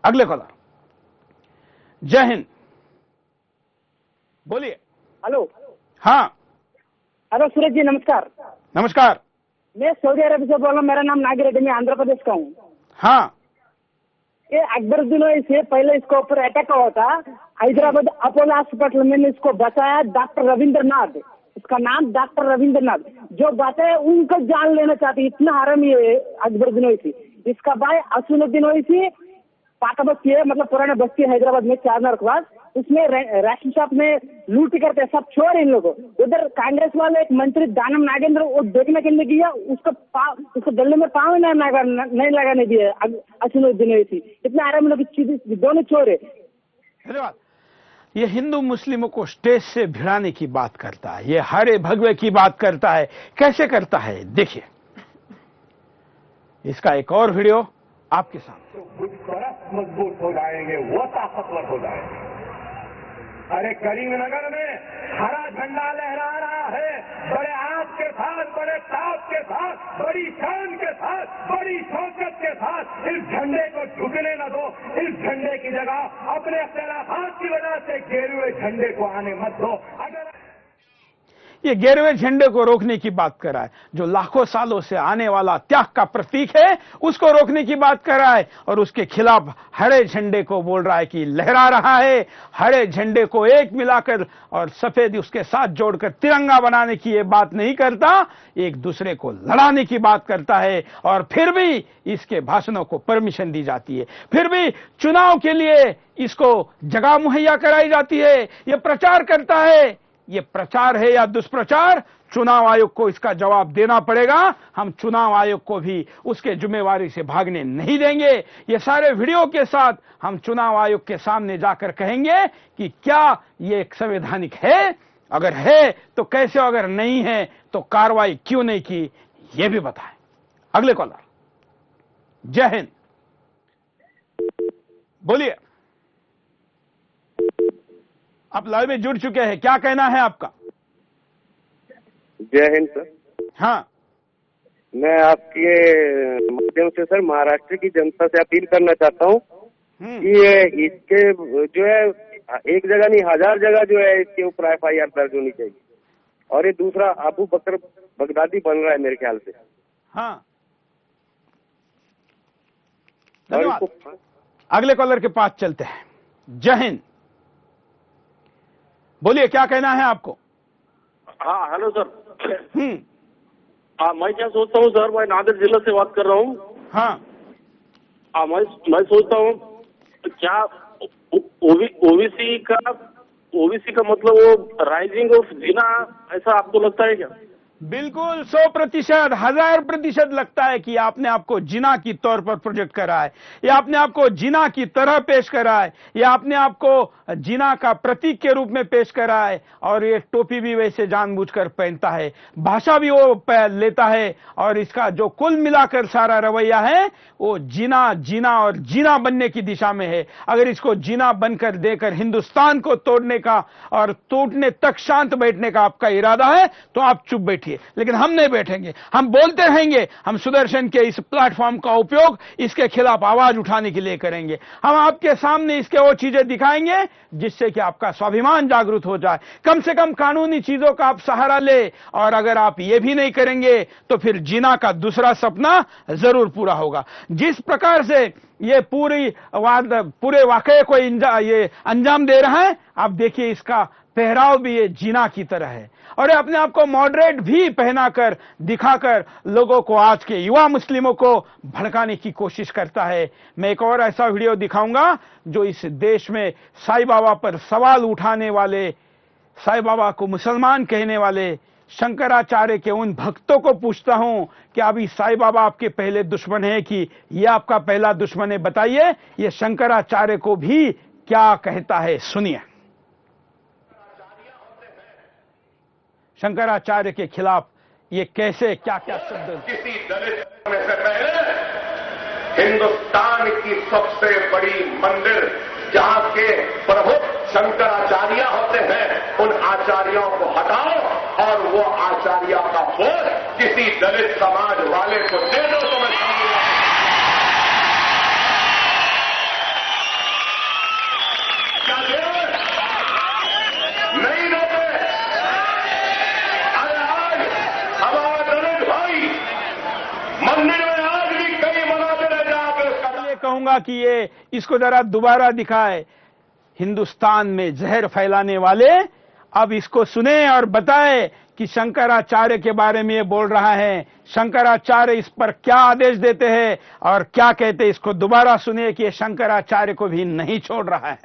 अगले कॉलर, जय हिंद, बोलिए। हेलो। हाँ हेलो सूरज जी, नमस्कार। नमस्कार। मैं सऊदी अरब से बोल रहा हूँ, मेरा नाम नागिर रेड्डी, मैं आंध्र प्रदेश का हूँ। हाँ। ये अकबरुद्दीन से पहले इसके ऊपर अटैक हुआ था हैदराबाद अपोलो हॉस्पिटल में, इसको बचाया डॉक्टर रविंद्रनाथ, इसका नाम डॉक्टर रविंद्रनाथ, जो बचाया उनको जान लेना चाहते, इतना हरामी है अकबरुद्दीन से। इसका भाई असुनुद्दीन ओवैसी पाटा बस्ती है, मतलब पुराने बस्ती हैदराबाद में चारनार के पास, उसमें राशन शॉप में लूट करते सब छोड़ इन लोगों। उधर कांग्रेस वाले एक मंत्री दानम नागेंद्र वो देखने के लिए गया, उसको गले में पाँव नहीं लगाने दिए असुनुद्दीन ओवैसी। इतना आराम लोग दोनों चोर है। धन्यवाद। ये हिंदू मुस्लिमों को स्टेज से भिड़ाने की बात करता है, ये हरे भगवे की बात करता है। कैसे करता है देखिए, इसका एक और वीडियो आपके सामने। कुछ परस्त मजबूत हो जाएंगे, वो ताकतवर हो जाएंगे। अरे करीमनगर में हरा झंडा लहरा रहा है, बड़े आग के साथ, बड़े ताप के साथ, बड़ी शान के साथ, बड़ी शौकत के साथ। इस झंडे को झुकने न दो। इस झंडे की जगह अपने अख्तिलाफात की वजह से गिरे हुए झंडे को आने मत दो। अगर ये गिरवे झंडे को रोकने की बात कर रहा है, जो लाखों सालों से आने वाला त्याग का प्रतीक है, उसको रोकने की बात कर रहा है, और उसके खिलाफ हरे झंडे को बोल रहा है कि लहरा रहा है। हरे झंडे को एक मिलाकर और सफेद उसके साथ जोड़कर तिरंगा बनाने की ये बात नहीं करता, एक दूसरे को लड़ाने की बात करता है। और फिर भी इसके भाषणों को परमिशन दी जाती है, फिर भी चुनाव के लिए इसको जगह मुहैया कराई जाती है, ये प्रचार करता है। ये प्रचार है या दुष्प्रचार, चुनाव आयोग को इसका जवाब देना पड़ेगा। हम चुनाव आयोग को भी उसके जिम्मेवारी से भागने नहीं देंगे। ये सारे वीडियो के साथ हम चुनाव आयोग के सामने जाकर कहेंगे कि क्या ये एक संवैधानिक है, अगर है तो कैसे, अगर नहीं है तो कार्रवाई क्यों नहीं की, ये भी बताएं। अगले कॉलर, जय हिंद, बोलिए। आप लाइव में जुड़ चुके हैं, क्या कहना है आपका? जय हिंद सर। हाँ, मैं आपके माध्यम से सर महाराष्ट्र की जनता से अपील करना चाहता हूँ कि ये इसके जो है एक जगह नहीं 1000 जगह जो है इसके ऊपर एफआईआर दर्ज होनी चाहिए। और ये दूसरा अबू बकर बगदादी बन रहा है मेरे ख्याल से। हाँ, धन्यवाद। अगले कॉलर के पास चलते हैं। जय हिंद, बोलिए, क्या कहना है आपको? हाँ, हेलो सर। मैं क्या सोचता हूँ सर, मैं नांदेड़ जिले से बात कर रहा हूँ। हाँ, मैं सोचता हूँ क्या ओबीसी का मतलब वो राइजिंग ऑफ जिना, ऐसा आपको लगता है क्या? बिल्कुल 100%, 1000% लगता है कि आपने आपको जिना की तौर पर प्रोजेक्ट करा है, या आपने आपको जिना की तरह पेश करा है, या आपने आपको जिना का प्रतीक के रूप में पेश करा है, और ये टोपी भी वैसे जानबूझकर पहनता है, भाषा भी वो लेता है, और इसका जो कुल मिलाकर सारा रवैया है वो जिना और जिना बनने की दिशा में है। अगर इसको जिना बनकर देकर हिंदुस्तान को तोड़ने का और टूटने तक शांत बैठने का आपका इरादा है तो आप चुप बैठिए, लेकिन हम नहीं बैठेंगे, हम बोलते रहेंगे। हम सुदर्शन के इस प्लेटफॉर्म का उपयोग इसके खिलाफ आवाज उठाने के लिए करेंगे। हम आपके सामने इसके वो चीजें दिखाएंगे जिससे कि आपका स्वाभिमान जागृत हो जाए, कम से कम कानूनी चीजों का आप सहारा ले। और अगर आप ये भी नहीं करेंगे तो फिर जिना का दूसरा सपना जरूर पूरा होगा। जिस प्रकार से ये पूरे वाकये को ये अंजाम दे रहा है, आप देखिए इसका पहराव भी ये जिना की तरह है, और ये अपने आप को मॉडरेट भी पहनाकर दिखाकर लोगों को, आज के युवा मुस्लिमों को भड़काने की कोशिश करता है। मैं एक और ऐसा वीडियो दिखाऊंगा जो इस देश में साईं बाबा पर सवाल उठाने वाले, साईं बाबा को मुसलमान कहने वाले शंकराचार्य के उन भक्तों को पूछता हूं कि अभी साईं बाबा आपके पहले दुश्मन है कि ये आपका पहला दुश्मन है? बताइए ये शंकराचार्य को भी क्या कहता है, सुनिए। शंकराचार्य के खिलाफ ये कैसे क्या क्या शब्द। किसी दलित में से पहले हिंदुस्तान की सबसे बड़ी मंदिर जहां के प्रमुख शंकराचार्य होते हैं, उन आचार्यों को हटाओ और वो आचार्य का बोझ किसी दलित समाज वाले को दे दो तो मैं समझूंगा। क्या दे नहीं देते? अरे आज हमारा दलित भाई मंदिर में आज भी कई मनाते रह जाए। ये कहूंगा कि ये इसको जरा दोबारा दिखाए। हिंदुस्तान में जहर फैलाने वाले अब इसको सुने और बताए कि शंकराचार्य के बारे में ये बोल रहा है, शंकराचार्य इस पर क्या आदेश देते हैं और क्या कहते हैं। इसको दोबारा सुनिए कि ये शंकराचार्य को भी नहीं छोड़ रहा है।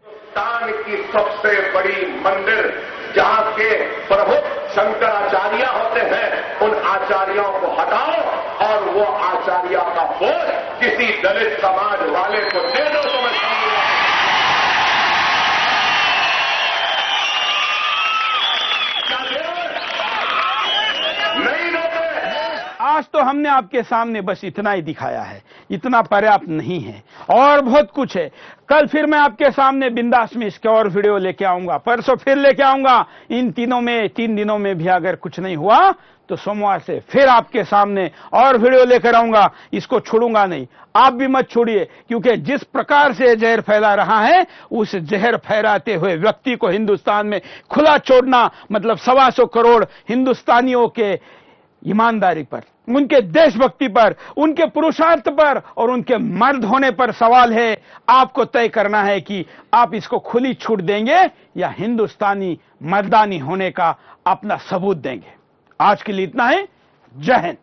हिंदुस्तान की सबसे बड़ी मंदिर जहां के प्रमुख शंकराचार्य होते हैं, उन आचार्यों को हटाओ और वो आचार्य का बोझ किसी दलित समाज वाले को दे दो तो मैं समझूंगा। नहीं देते। आज तो हमने आपके सामने बस इतना ही दिखाया है, इतना पर्याप्त नहीं है, और बहुत कुछ है। कल फिर मैं आपके सामने बिंदास में इसके और वीडियो लेके आऊंगा, परसों फिर लेके आऊंगा। इन 3 दिनों में भी अगर कुछ नहीं हुआ तो सोमवार से फिर आपके सामने और वीडियो लेकर आऊंगा। इसको छोड़ूंगा नहीं, आप भी मत छोड़िए, क्योंकि जिस प्रकार से जहर फैला रहा है, उस जहर फैलाते हुए व्यक्ति को हिंदुस्तान में खुला छोड़ना मतलब 125 करोड़ हिंदुस्तानियों के ईमानदारी पर, उनके देशभक्ति पर, उनके पुरुषार्थ पर और उनके मर्द होने पर सवाल है। आपको तय करना है कि आप इसको खुली छूट देंगे या हिंदुस्तानी मर्दानी होने का अपना सबूत देंगे। आज के लिए इतना है। जय हिंद।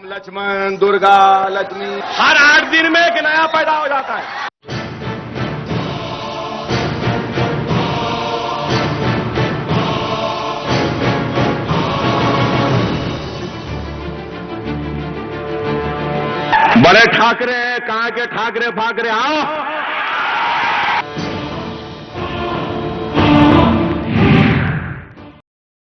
लक्ष्मण दुर्गा लक्ष्मी, हर 8 दिन में एक नया पैदा हो जाता है। बड़े ठाकरे हैं, कहां के ठाकरे फाकरे, आओ